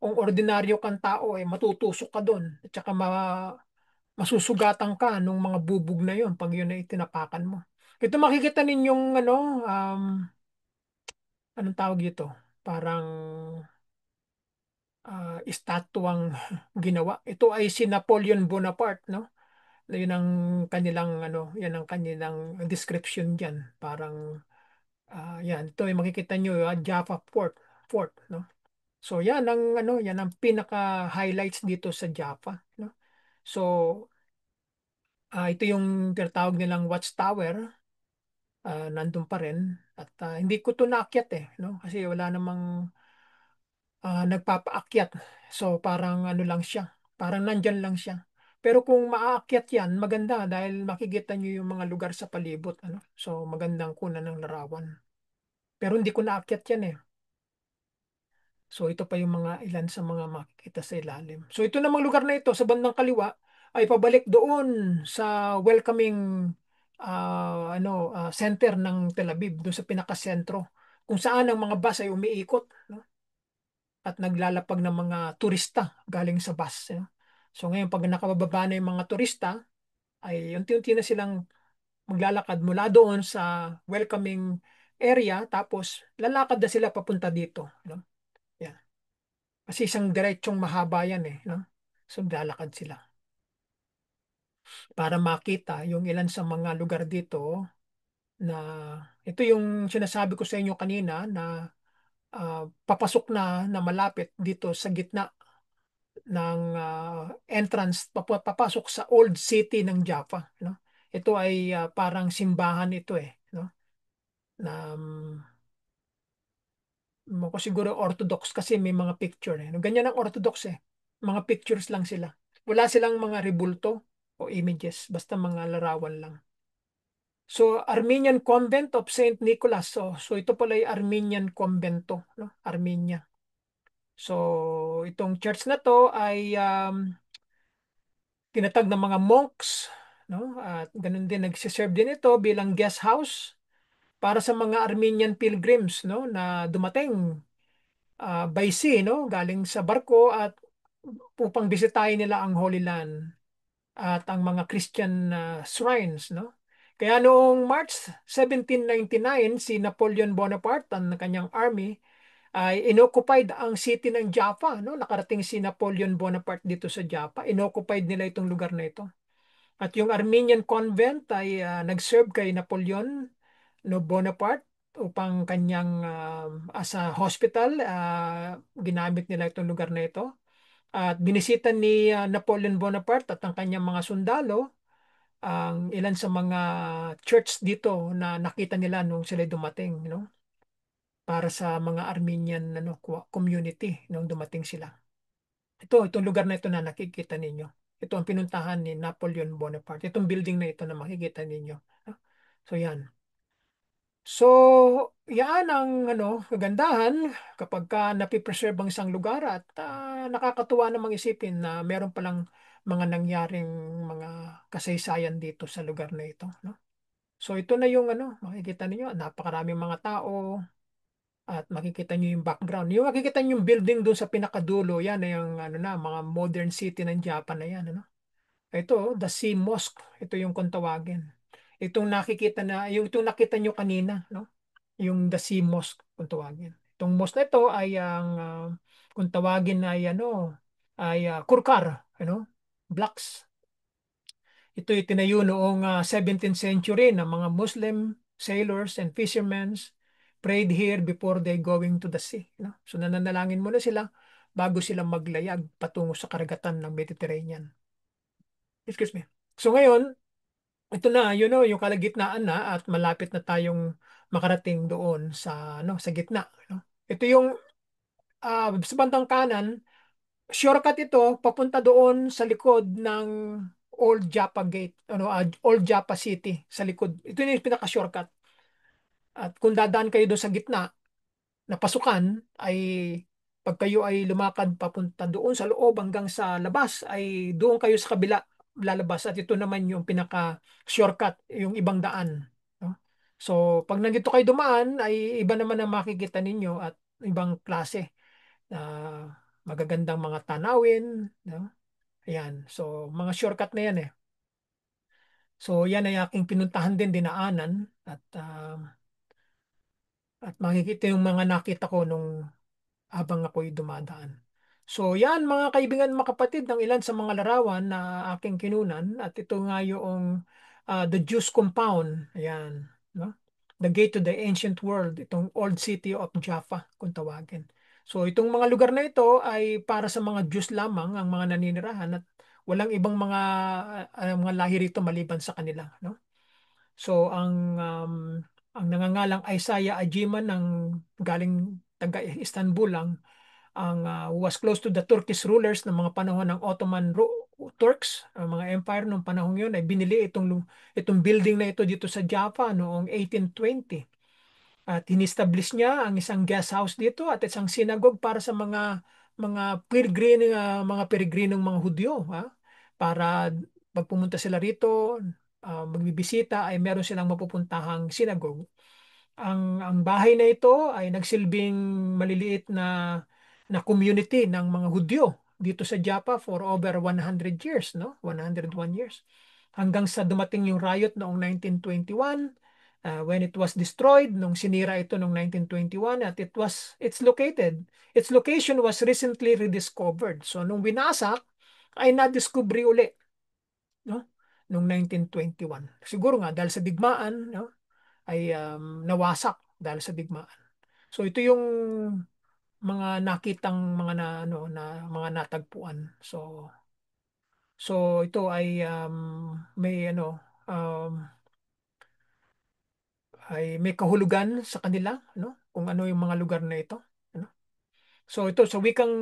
[SPEAKER 1] kung ordinaryo kang tao eh matutusok ka doon at saka masusugatan ka nung mga bubog na yon pag yun ay tinapakan mo. Ito makikita ninyong anong tawag dito? Parang estatwang ginawa. Ito ay si Napoleon Bonaparte, no? Yun ang kanilang ano, yan ang kanilang description diyan. Parang yan, ito ay makikita nyo, Jaffa Fort, no? So yan ang ano, yan ang pinaka highlights dito sa Jaffa, no? So ito yung tinatawag nilang Watchtower, nandun pa rin at hindi ko to naakyat eh, no? Kasi wala namang nagpapaakyat. So parang ano lang siya, parang nandyan lang siya. Pero kung maaakyat yan, maganda dahil makikita nyo yung mga lugar sa palibot. Ano? So magandang kunan ng larawan. Pero hindi ko naakyat yan eh. So ito pa yung mga ilan sa mga makikita sa ilalim. So ito namang lugar na ito sa bandang kaliwa ay pabalik doon sa welcoming center ng Tel Aviv, doon sa pinakasentro kung saan ang mga bus ay umiikot, no? At naglalapag ng mga turista galing sa bus, no? So ngayon pag nakababa na yung mga turista ay unti-unti na silang maglalakad mula doon sa welcoming area tapos lalakad na sila papunta dito, no? Yan. Kasi isang diretsong mahaba yan eh, no? So lalakad sila para makita yung ilan sa mga lugar dito na ito yung sinasabi ko sa inyo kanina na papasok na malapit dito sa gitna ng entrance papasok sa old city ng Jaffa, no? Ito ay parang simbahan ito eh, no? Na ko siguro Orthodox kasi may mga picture eh. No? Ganyan ang Orthodox eh. Mga pictures lang sila. Wala silang mga rebulto o images, basta mga larawan lang. So, Armenian Convent of Saint Nicholas. So ito pala ay Armenian Convento, no? Armenia. So, itong church na to ay tinatag ng mga monks, no? At ganun din nagsiserve din ito bilang guest house para sa mga Armenian pilgrims, no? Na dumating by sea, no? Galing sa barko at upang bisitahin nila ang Holy Land at ang mga Christian shrines, no? Kaya noong March 1799, si Napoleon Bonaparte, ang kanyang army, ay inoccupied ang city ng Jaffa, no? Nakarating si Napoleon Bonaparte dito sa Jaffa. Inoccupied nila itong lugar na ito. At yung Armenian convent ay nag-serve kay Napoleon no Bonaparte upang kanyang as a hospital, ginamit nila itong lugar na ito. At binisita ni Napoleon Bonaparte at ang kanyang mga sundalo ang ilan sa mga church dito na nakita nila nung sila dumating, no? Para sa mga Armenian community nung dumating sila. Itong lugar na ito na nakikita ninyo. Ito ang pinuntahan ni Napoleon Bonaparte. Itong building na ito na makikita ninyo. No? So yan. So, yan ang kagandahan kapag ka napipreserve ang isang lugar at nakakatuwa namang isipin na meron palang mga nangyaring mga kasaysayan dito sa lugar na ito, no? So ito na yung makikita niyo, napakaraming mga tao at makikita niyo yung background. Yung makikita niyo yung building doon sa pinakadulo, yan ay yung mga modern city ng Japan na yan, ano? Ito, the Sea Mosque. Ito yung kung tawagin. Itong nakita niyo kanina, no? Yung The Sea Mosque kung tawagin. Itong mosque na ito ay ang kung tawagin ay kurkar, blocks. Ito ay tinayo noong 17th century ng mga Muslim sailors and fishermen prayed here before they going to the sea. No? So nananalangin muna sila bago sila maglayag patungo sa karagatan ng Mediterranean. Excuse me. So ngayon, ito na, yung kalagitnaan na at malapit na tayong makarating doon sa gitna, no? Ito yung sa bandang kanan, shortcut ito papunta doon sa likod ng Old Japa Gate, Old Japa City sa likod. Ito yung pinaka-shortcut. At kung dadaan kayo doon sa gitna na pasukan ay pag kayo ay lumakad papunta doon sa loob hanggang sa labas ay doon kayo sa kabila lalabas at ito naman yung pinaka shortcut yung ibang daan, no? So pag nandito kayo dumaan ay iba naman ang makikita ninyo at ibang klase na magagandang mga tanawin, no? Ayan, so mga shortcut na yan eh. So yan ay aking pinuntahan din dinaanan at makikita yung mga nakita ko nung habang ako'y dumadaan. So yan mga kaibigan, mga kapatid, ng ilan sa mga larawan na aking kinunan at ito nga yung The Jews Compound. Ayan, no? The Gate to the Ancient World, itong Old City of Jaffa kung tawagin. So itong mga lugar na ito ay para sa mga Jews lamang ang mga naninirahan at walang ibang mga lahi rito maliban sa kanila, no? So ang nangangalang Isaiah Ajiman ng galing taga Istanbul lang ang was close to the Turkish rulers ng mga panahon ng Turks, ang mga empire nung panahong yun ay binili itong building na ito dito sa Jaffa noong 1820. At inestablish niya ang isang guest house dito at isang synagogue para sa mga peregrinong mga Hudyo, ha? Para pag pumunta sila rito, magbibisita ay meron silang mapupuntahang synagogue. Ang bahay na ito ay nagsilbing maliliit na community ng mga Hudyo dito sa Japa for over 100 years, no? 101 years. Hanggang sa dumating yung riot noong 1921, when it was destroyed nung sinira ito noong 1921, at its location was recently rediscovered. So nung winasak ay nadiskubre uli, no? Noong 1921. Siguro nga dahil sa digmaan, no? Ay nawasak dahil sa digmaan. So ito yung mga nakitang mga na ano na mga natagpuan. So ito ay um, may kahulugan sa kanila, no? Kung ano yung mga lugar na ito, ano? So ito sa wikang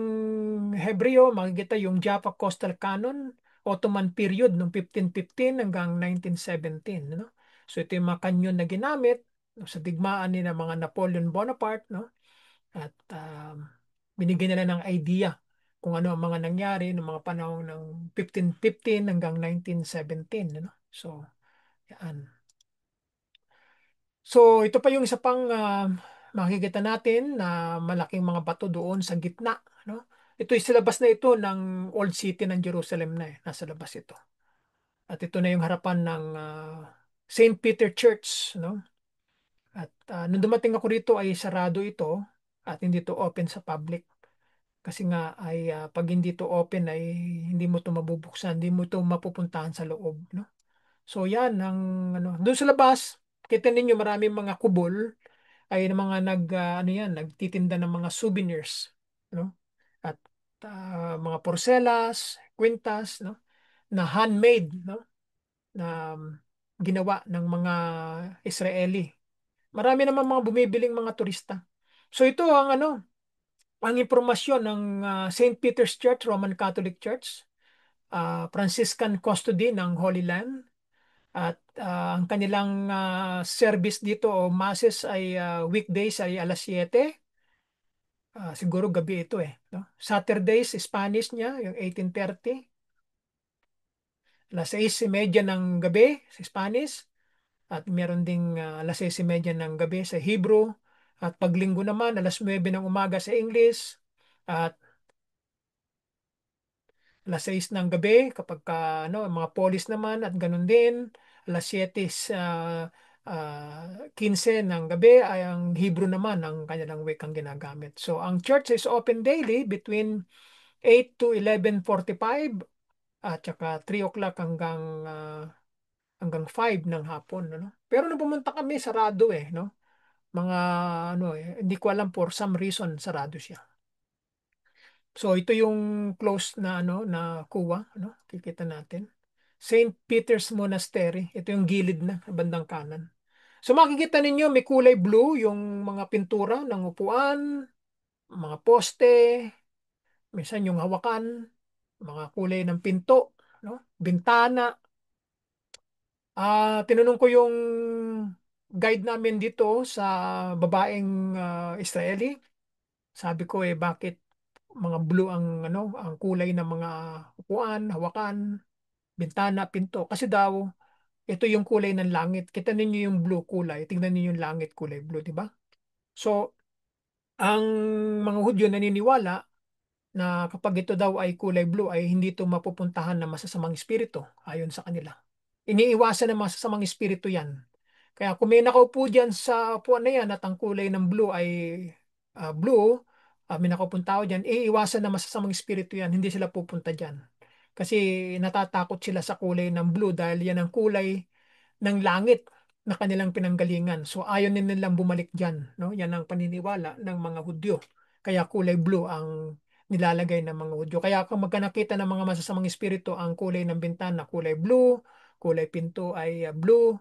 [SPEAKER 1] Hebreo makikita yung Jaffa Coastal Canon, Ottoman period noong 1515 hanggang 1917, no? So ito yung mga kanyon na ginamit, no, sa digmaan ni ng mga Napoleon Bonaparte, no? At binigyan nila ng idea kung ano ang mga nangyari ng mga panahon ng 1515 hanggang 1917, no? So yan. So, ito pa yung isa pang makikita natin na malaking mga bato doon sa gitna, no? Ito yung sa labas na ito ng Old City ng Jerusalem na eh. Nasa labas ito. At ito na yung harapan ng St. Peter Church, no? At nung dumating ako rito ay sarado ito at hindi to open sa public. Kasi nga ay pag hindi to open ay hindi mo to mabubuksan, hindi mo to mapupuntahan sa loob, no? So yan ang ano, doon sa labas, kita ninyo maraming mga kubol ay mga ano yan, nagtitinda ng mga souvenirs, no? At mga porcelas, kwintas, no? Na handmade, no? Na ginawa ng mga Israeli. Marami naman mga bumibiling mga turista. So ito ang impormasyon ng St. Peter's Church, Roman Catholic Church, Franciscan Custody ng Holy Land, at ang kanilang service dito o masses ay weekdays ay alas 7. Siguro gabi ito eh, no? Saturdays, Spanish niya, yung 18:30. Alas 6:30 ng gabi sa Spanish. At meron ding alas 6:30 ng gabi sa Hebrew. At paglinggo naman, alas 9 ng umaga sa English. At alas 6 ng gabi kapag mga polis naman at ganun din. Alas 7 sa 15 ng gabi ay ang Hebrew naman ang kanilang wikang ginagamit. So ang church is open daily between 8 to 11:45 at saka 3 o'clock hanggang 5 ng hapon, ano? Pero nung pumunta kami sarado eh, no? Mga hindi ko alam for some reason sarado siya. So ito yung close na na kuwa, ano? Kikita natin. St. Peter's Monastery. Ito yung gilid na bandang kanan. So makikita ninyo may kulay blue yung mga pintura ng upuan, mga poste, minsan yung hawakan, mga kulay ng pinto, no? Bintana. Tinanong ko yung guide namin dito sa babaeng Israeli. Sabi ko bakit mga blue ang kulay ng mga upuan, hawakan, bintana, pinto. Kasi daw ito yung kulay ng langit. Kita ninyo yung blue kulay. Tingnan niyo yung langit kulay blue, di ba? So, ang mga Hudyo naniniwala na kapag ito daw ay kulay blue ay hindi ito mapupuntahan ng masasamang espiritu ayon sa kanila. Iniiwasan ng masasamang espiritu yan. Kaya kung may nakaupo dyan sa upuan na yan at ang kulay ng blue ay blue, may nakaupo tao dyan, iiwasan ng masasamang espiritu yan. Hindi sila pupunta dyan. Kasi natatakot sila sa kulay ng blue dahil yan ang kulay ng langit na kanilang pinanggalingan. So ayaw din nilang bumalik dyan. No? Yan ang paniniwala ng mga Hudyo. Kaya kulay blue ang nilalagay ng mga Hudyo. Kaya kung magka nakita ng mga masasamang espiritu ang kulay ng bintana kulay blue, kulay pinto ay blue,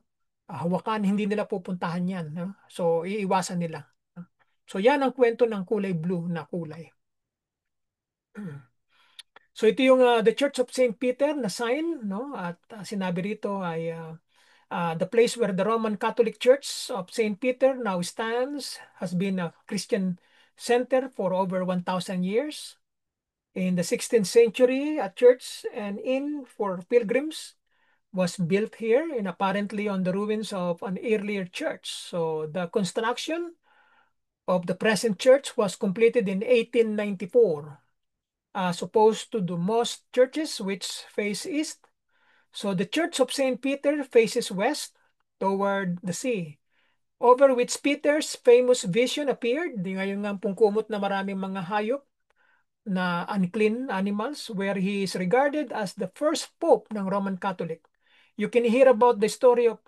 [SPEAKER 1] hawakan, hindi nila pupuntahan yan. No? So iiwasan nila. So yan ang kwento ng kulay blue na kulay. So ito yung the Church of Saint Peter na sign, no? At sinabi rito ay the place where the Roman Catholic Church of Saint Peter now stands has been a Christian center for over 1,000 years. In the 16th century, a church and inn for pilgrims was built here and apparently on the ruins of an earlier church. So the construction of the present church was completed in 1894, as opposed to the most churches which face east. So the Church of St. Peter faces west toward the sea, over which Peter's famous vision appeared. Di ngayon nga pong kumot na maraming mga hayop na unclean animals where he is regarded as the first pope ng Roman Catholic. You can hear about the story of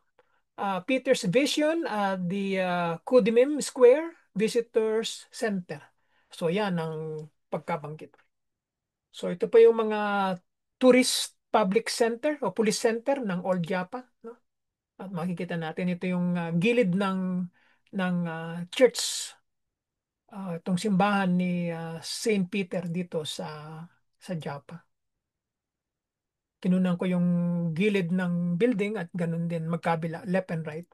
[SPEAKER 1] Peter's vision at the Kudimim Square Visitors Center. So yan ang pagkabanggit. So ito pa yung mga tourist public center o police center ng Old Japa, no? At makikita natin ito yung gilid ng church, itong simbahan ni Saint Peter dito sa Japa. Kinunan ko yung gilid ng building at ganun din magkabila, left and right.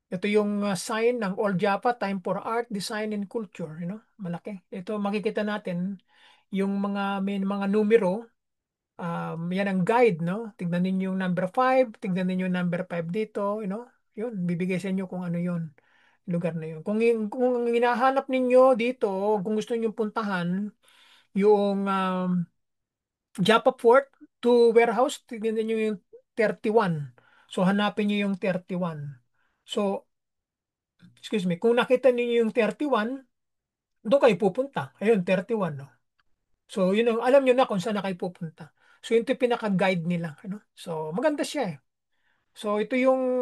[SPEAKER 1] Ito yung sign ng Old Japa, Time for Art, Design and Culture, malaki. Ito makikita natin yung may mga numero. Yan ang guide, no? Tignan ninyo yung number 5, tignan ninyo yung number 5 dito, yun, bibigay sa inyo kung ano yun, lugar na yun. Kung hinahanap ninyo dito, kung gusto niyo puntahan, yung Japa Port to warehouse, tignan niyo yung 31. So, hanapin niyo yung 31. So, excuse me, kung nakita niyo yung 31, doon kayo pupunta. Ayun, 31, no? So, yun ang, alam nyo na kung saan na kayo pupunta. So, yun yung pinaka-guide nila. So, maganda siya eh. So, ito yung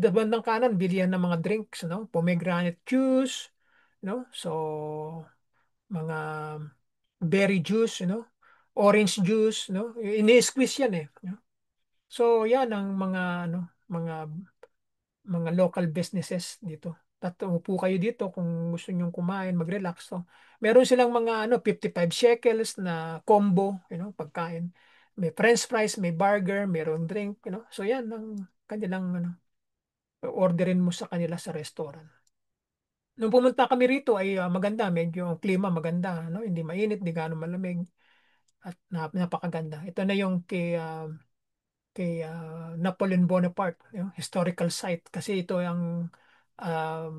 [SPEAKER 1] bandang kanan, bilihan ng mga drinks, no? Pomegranate juice, no? So, mga berry juice, orange juice, no? Ini-squeeze yan eh. No? So, yan ang mga local businesses dito. Umupo kayo dito kung gusto nyong kumain, mag-relax. So, meron silang mga 55 shekels na combo, pagkain. May french fries, may burger, mayroong drink, So, yan ang kanilang orderin mo sa kanila sa restaurant. Nung pumunta kami rito ay maganda, medyo ang klima maganda, Hindi mainit, hindi gaano malamig at napakaganda. Ito na yung kay Napoleon Bonaparte, historical site kasi ito ang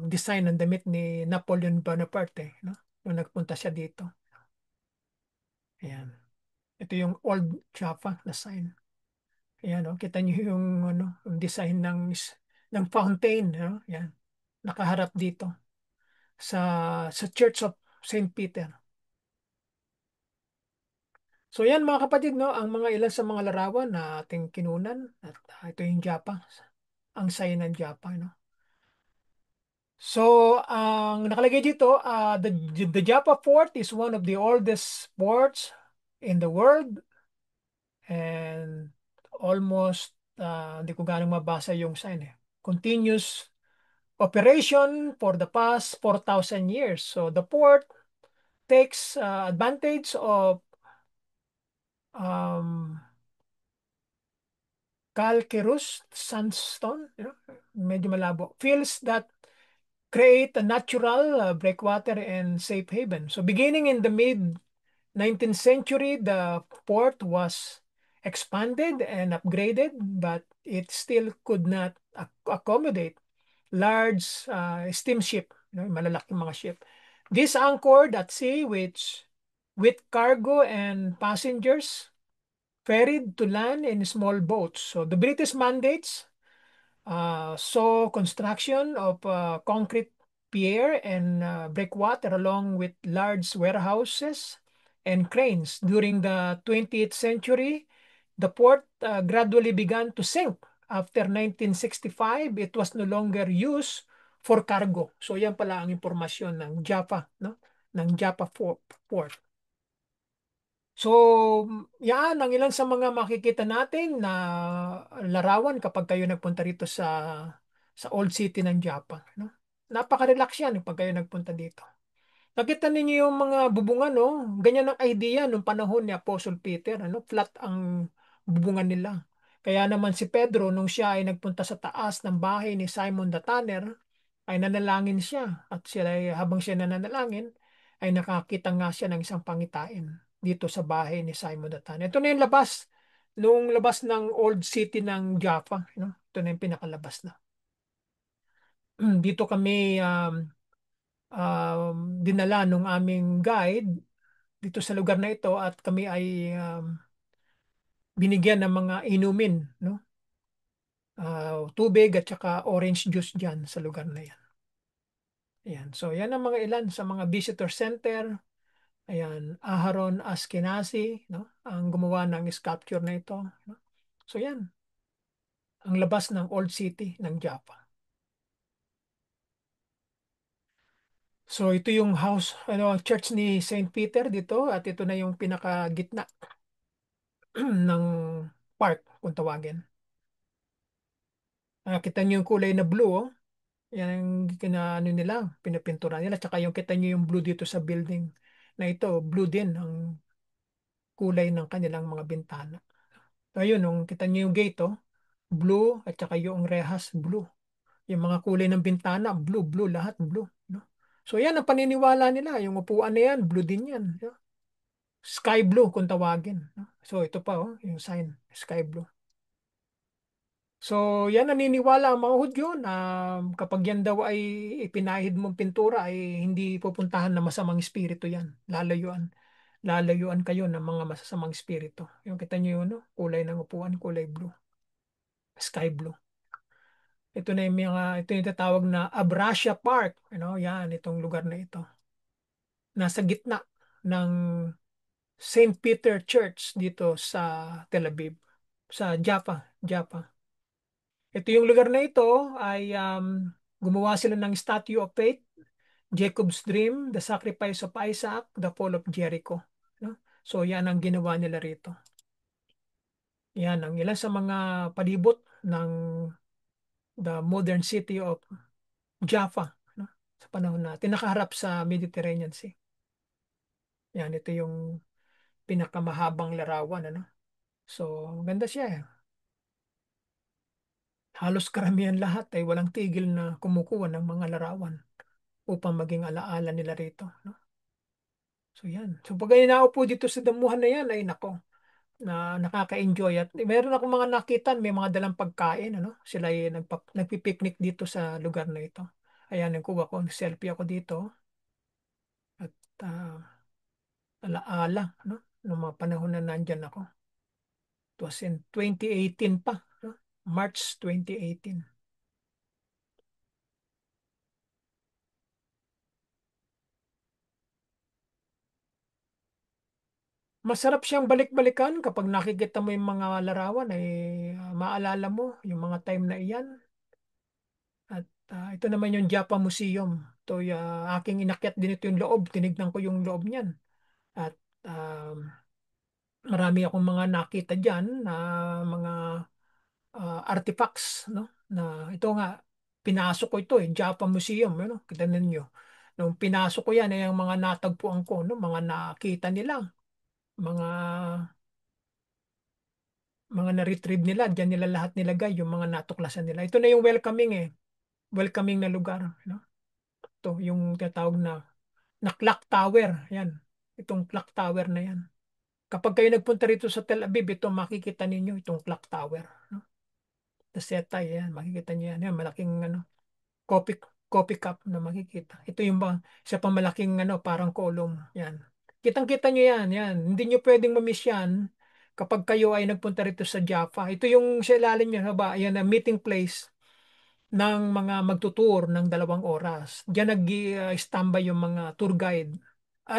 [SPEAKER 1] design ng damit ni Napoleon Bonaparte, nung nagpunta siya dito. Ayan. Ito yung Old Jaffa na sign. Ayan, kita niyo yung yung design ng fountain, Ayan. Nakaharap dito sa Church of Saint Peter. So yan mga kapatid, ang mga ilan sa mga larawan na ating kinunan at ito yung Japa, ang sign ng Japa, So, ang nakalagay dito, the Japa Fort is one of the oldest forts in the world and almost, hindi ko ganong mabasa yung sign eh. Continuous operation for the past 4,000 years. So, the port takes advantage of um, calcareous sandstone, medyo malabo, fields that create a natural breakwater and safe haven. So beginning in the mid 19th century, the port was expanded and upgraded, but it still could not accommodate large steamship, malalaking mga ship. This anchored at sea with cargo and passengers ferried to land in small boats. So the British mandates saw construction of concrete pier and breakwater along with large warehouses and cranes. During the 20th century, the port gradually began to sink. After 1965, it was no longer used for cargo. So yan pala ang impormasyon ng Jaffa, no? Ng Jaffa Port. So, yan ang ilan sa mga makikita natin na larawan kapag kayo nagpunta rito sa Old City ng Japan, no? Napaka-relax yan pag kayo nagpunta dito. Nakita ninyo yung mga bubungan, no? Ganyan ang idea nung panahon ni Apostle Peter, ano? Flat ang bubungan nila. Kaya naman si Pedro, nung siya ay nagpunta sa taas ng bahay ni Simon the Tanner, ay nanalangin siya. At siya ay, habang siya nananalangin, ay nakakita nga siya ng isang pangitain dito sa bahay ni Simon the Tanner. Ito na yung labas, nung labas ng old city ng Jaffa, no? Ito na yung pinakalabas na. Dito kami dinala nung aming guide dito sa lugar na ito at kami ay binigyan ng mga inumin, no? Tubig at saka orange juice dyan sa lugar na yan. Ayan. So, yan ang mga ilan sa mga visitor center. Ayan, Aharon Askenazi, no? Ang gumawa ng sculpture na ito, no? So, yan. Ang labas ng Old City ng Jaffa. So, ito yung house, church ni Saint Peter dito at ito na yung pinakagitna ng park kung tawagin. Kita niyo yung kulay na blue, oh. Yan ang ano nila, pinapintura nila. Tsaka yung kita niyo yung blue dito sa building na ito, blue din ang kulay ng kanilang mga bintana. So, ayun, nung kita niyo yung gate, oh, blue at saka yung rehas, blue. Yung mga kulay ng bintana, blue, blue, lahat blue. No? So yan ang paniniwala nila. Yung upuan na yan, blue din yan. No? Sky blue kung tawagin. No? So ito pa, oh, yung sign, sky blue. So, yan naniniwala ang mga Hudyo na kapag yan daw ay ipinahid mong pintura ay hindi pupuntahan ng masamang espiritu yan. Lalayuan. Lalayuan kayo ng mga masasamang espiritu. Yung kita nyo yun, no? Kulay ng upuan, kulay blue. Sky blue. Ito na yung mga, ito yung tatawag na Abrasia Park. Yan, itong lugar na ito. Nasa gitna ng Saint Peter Church dito sa Tel Aviv. Sa Jaffa. Jaffa. Ito yung lugar na ito ay gumawa sila ng Statue of Faith, Jacob's Dream, The Sacrifice of Isaac, The Fall of Jericho. No? So yan ang ginawa nila rito. Yan ang ilan sa mga palibot ng the modern city of Jaffa, no? Sa panahon natin, nakaharap sa Mediterranean Sea. Yan, ito yung pinakamahabang larawan, ano? So, maganda siya, eh. Halos karamihan lahat ay walang tigil na kumukuha ng mga larawan upang maging alaala nila rito, no? So yan. So pag ay naupo dito sa damuhan na yan, ay nako, na nakaka-enjoy. At meron akong mga nakita, may mga dalang pagkain, ano? Sila ay nagpipiknik dito sa lugar na ito. Ayan, nagkuha ko, selfie ako dito. At alaala, no? Noong mga panahon na nandyan ako. It was in 2018 pa, no? March 2018. Masarap siyang balik-balikan kapag nakikita mo yung mga larawan ay maalala mo yung mga time na iyan. At ito naman yung Japa Museum. Ito aking inakyat din ito yung loob. Tinignan ko yung loob niyan. At marami akong mga nakita diyan na mga artifacts, no? Na ito nga pinasok ko ito, Japa Museum, ano? Kita ninyo. Nung pinasok ko yan ay ang mga natagpuan ko, no? Mga nakita nila, mga na-retrieve nila, diyan nila lahat nilagay yung mga natuklasan nila. Ito na yung welcoming, eh. Welcoming na lugar, no? Ito yung tinatawag na clock tower. Yan. Itong clock tower na yan. Kapag kayo nagpunta rito sa Tel Aviv, ito makikita ninyo itong clock tower, no? The Setay, yan. Makikita niyo yan. Yan, malaking coffee, coffee cup na makikita. Ito yung isa pang malaking parang column. Yan. Kitang-kita niyo yan. Yan. Hindi niyo pwedeng mamiss yan kapag kayo ay nagpunta rito sa Jaffa. Ito yung sa ilalim niya, ba? Yan, ang meeting place ng mga magtutour ng 2 oras. Diyan nag-standby yung mga tour guide.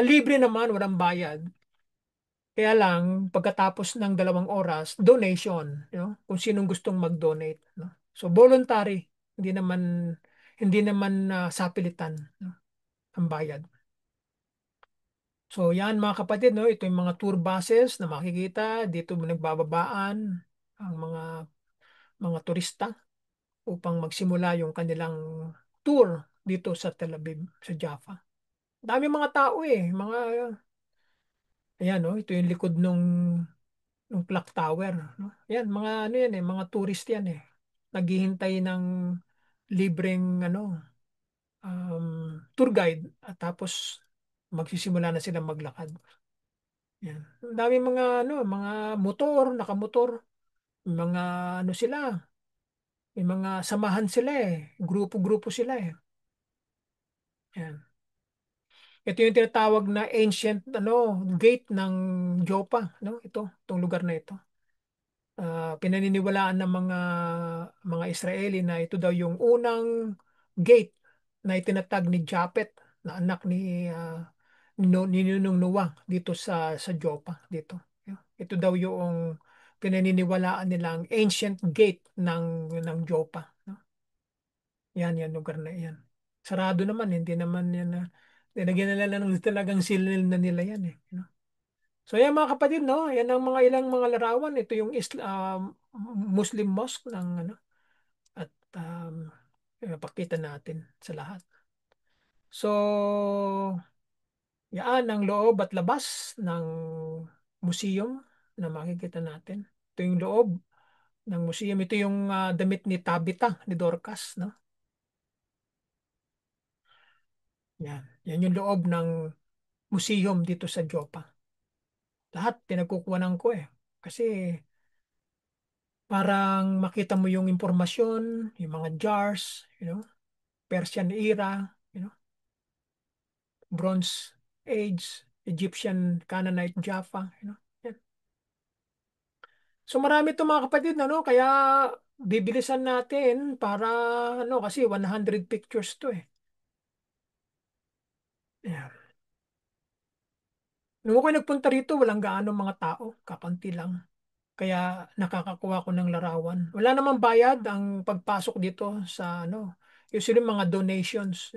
[SPEAKER 1] Libre naman, walang bayad. Kaya lang, pagkatapos ng 2 oras, donation, kung sinong gustong mag-donate, no? So, voluntary, hindi naman, hindi naman sapilitan, no? Ang bayad. So, yan mga kapatid, no? Ito yung mga tour buses na makikita. Dito nagbababaan ang mga turista upang magsimula yung kanilang tour dito sa Tel Aviv, sa Jaffa. Dami mga tao eh. Mga, ayan, no? Ito yung likod nung clock tower. No? Yan, mga ano yan eh. Mga tourist yan eh. Naghihintay ng libreng ano, tour guide. At tapos magsisimula na silang maglakad. Yan. Ang dami mga ano, mga motor, nakamotor, mga ano sila, may mga samahan sila eh. Grupo-grupo sila eh. Yan. Ito yung tinatawag na ancient ano, gate ng Joppa, no? Itong lugar na ito. Pinaniniwalaan ng mga Israeli na ito daw yung unang gate na itinatag ni Japet na anak ni Nunong Nuwang dito sa Joppa dito. Ito daw yung pinaniniwalaan nilang ancient gate ng Joppa, no? Yan lugar na yan. Sarado naman, hindi naman yan na nilagyan nila ng talagang silil na nila yan eh. No? So yan mga kapatid, no? Yan ang mga ilang mga larawan. Ito yung Muslim mosque ng ano at pakita natin sa lahat. So yan ang loob at labas ng museum na makikita natin. Ito yung loob ng museum. Ito yung damit ni Tabitha, ni Dorcas, no? Yan. Yan yung loob ng museum dito sa Jopa. Lahat pinagkukuhanan ko eh. Kasi parang makita mo yung impormasyon, yung mga jars, Persian era, you know, Bronze Age, Egyptian, Canaanite, Jaffa, Yan. So marami to mga kapatid, ano, kaya bibilisan natin para ano kasi 100 pictures to eh. Yeah. Nung ako nagpunta rito, walang gaano mga tao, kakunti lang. Kaya nakakakuha ko ng larawan. Wala namang bayad ang pagpasok dito sa ano, usually mga donations.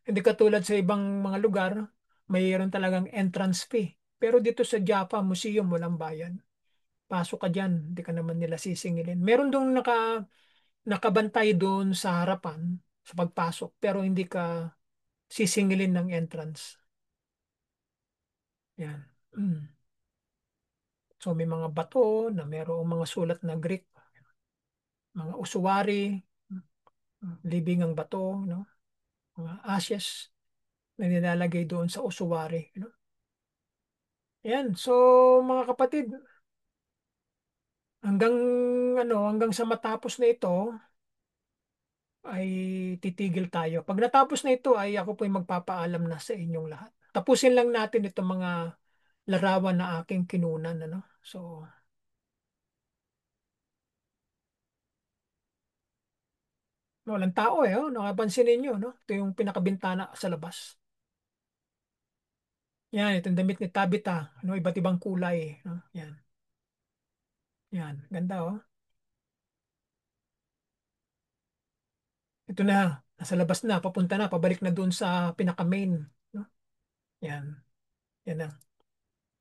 [SPEAKER 1] Hindi katulad sa ibang mga lugar, mayroon talagang entrance fee. Pero dito sa Jaffa Museum, walang bayad. Pasok ka dyan, hindi ka naman nila sisingilin. Meron doon nakabantay doon sa harapan sa pagpasok, pero hindi ka sisingilin ng entrance. Yan. Mm. So may mga bato na mayroong mga sulat na Greek, mga usuwari, libing ang bato, no? Mga ashes na nilalagay doon sa usuwari. Yan. So mga kapatid, hanggang hanggang sa matapos na ito ay titigil tayo. Pag natapos na ito ay ako po ay magpapaalam na sa inyong lahat. Tapusin lang natin itong mga larawan na aking kinunan, ano. So, walang tao eh, oh. Nakapansin ninyo, no? Ito yung pinakabintana sa labas. Yan, itong damit ni Tabitha, iba't ibang kulay, no? Yan. Yan, ganda oh. Ito na, nasa labas na, papunta na, pabalik na doon sa pinaka-main, no? Yan. Yan na.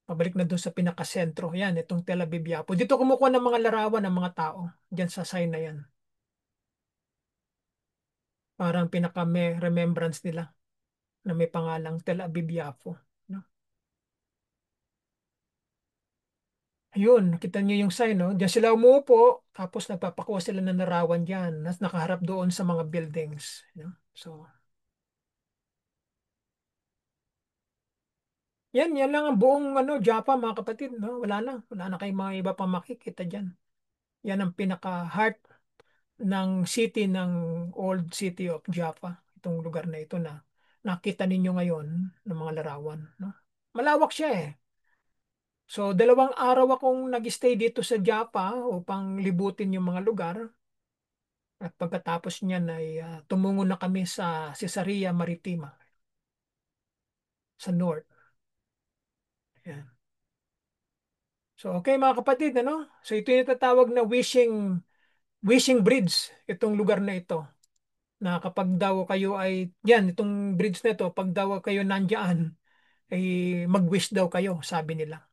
[SPEAKER 1] Pabalik na doon sa pinaka-sentro. Yan, itong Tel Aviv Yapo. Dito kumukuha ng mga larawan ng mga tao. Diyan sa sign na yan. Parang pinaka-remembrance nila na may pangalang Tel Aviv Yapo. No? Ayun, nakita niyo yung sign, no? Diyan sila umuupo, tapos nagpapakuha sila ng larawan diyan. Nakaharap doon sa mga buildings. So, yan lang ang buong Japa, mga kapatid, no? Wala na kayong mga iba pa makikita diyan. Yan ang pinaka-heart ng city ng Old City of Jaffa, itong lugar na ito na nakita ninyo ngayon ng mga larawan, no? Malawak siya eh. So, 2 araw akong nag-stay dito sa Jaffa upang libutin yung mga lugar. At pagkatapos niyan ay tumungo na kami sa Caesarea Maritima sa north. Yan. So, okay mga kapatid, ano? So, ito yung tatawag na wishing bridge, itong lugar na ito. Na kapag daw kayo ay, yan, itong bridge na ito, pag daw kayo nandyan, ay mag-wish daw kayo, sabi nila.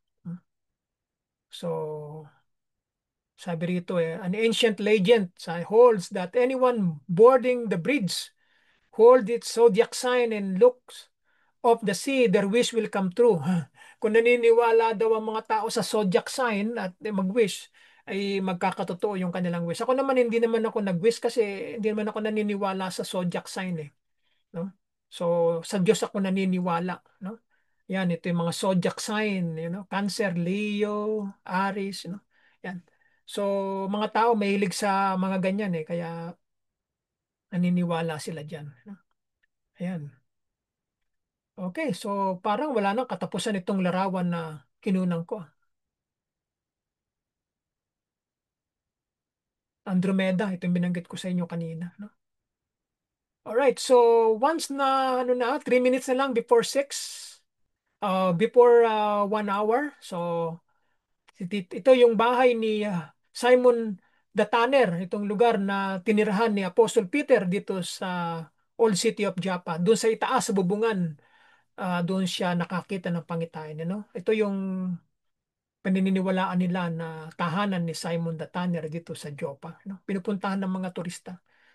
[SPEAKER 1] So, sabi rito an ancient legend holds that anyone boarding the bridge hold its zodiac sign and looks of the sea, their wish will come true. Kung naniniwala daw ang mga tao sa zodiac sign at mag-wish, ay magkakatotoo yung kanilang wish. Ako naman, hindi naman ako nag-wish kasi hindi naman ako naniniwala sa zodiac sign eh. No? So, sa Diyos ako naniniwala. No? Yan, ito yung mga zodiac sign, Cancer, Leo, Aries, Yan. So, mga tao mahilig sa mga ganyan eh, kaya naniniwala sila diyan. No? Ayan. Okay, so parang wala nang katapusan itong larawan na kinunan ko. Andromeda, ito yung binanggit ko sa inyo kanina. No? Alright, so once na, 3 minutes na lang before 6, before 1 hour. So, ito yung bahay ni Simon the Tanner, itong lugar na tinirahan ni Apostle Peter dito sa Old City of Joppa. Doon sa itaas, sa bubungan, doon siya nakakita ng pangitain. Ito yung paniniwalaan nila na tahanan ni Simon the Tanner dito sa Joppa. Pinupuntahan ng mga turista.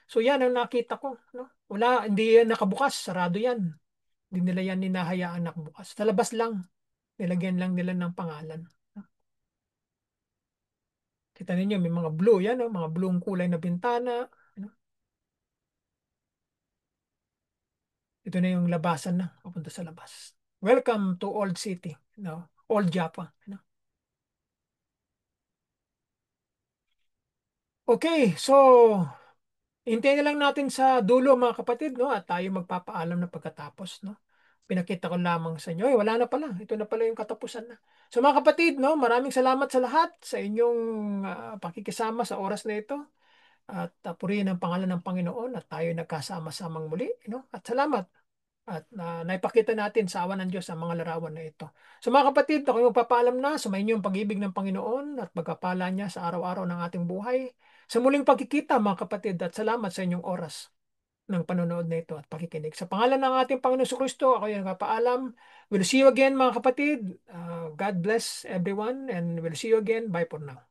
[SPEAKER 1] So yan ang nakita ko. Wala, hindi yan nakabukas, sarado yan. Hindi nila yan ninahayaan nakabukas. Sa labas lang, nilagyan lang nila ng pangalan. Kita ninyo, may mga blue yan, mga blue kulay na bintana. no? Ito na yung labasan na, papunta sa labas. Welcome to Old City, Old Joppa. Okay, so hintayin na lang natin sa dulo mga kapatid, at tayo magpapaalam na pagkatapos, Pinakita ko lamang sa inyo. Wala na pala. Ito na pala yung katapusan na. So mga kapatid, maraming salamat sa lahat sa inyong pakikisama sa oras na ito. At purihin ang pangalan ng Panginoon at tayo nagkasama-samang muli, At salamat. At naipakita natin sa awa ng Diyos ang mga larawan na ito. So mga kapatid, ako yung magpapaalam na sa inyong pag-ibig ng Panginoon at pagkapala niya sa araw-araw ng ating buhay. Sa muling pagkikita mga kapatid at salamat sa inyong oras ng panonood na ito at pakikinig. Sa pangalan ng ating Panginoon Kristo, ako yung nagpapaalam. We'll see you again mga kapatid. God bless everyone and we'll see you again. Bye for now.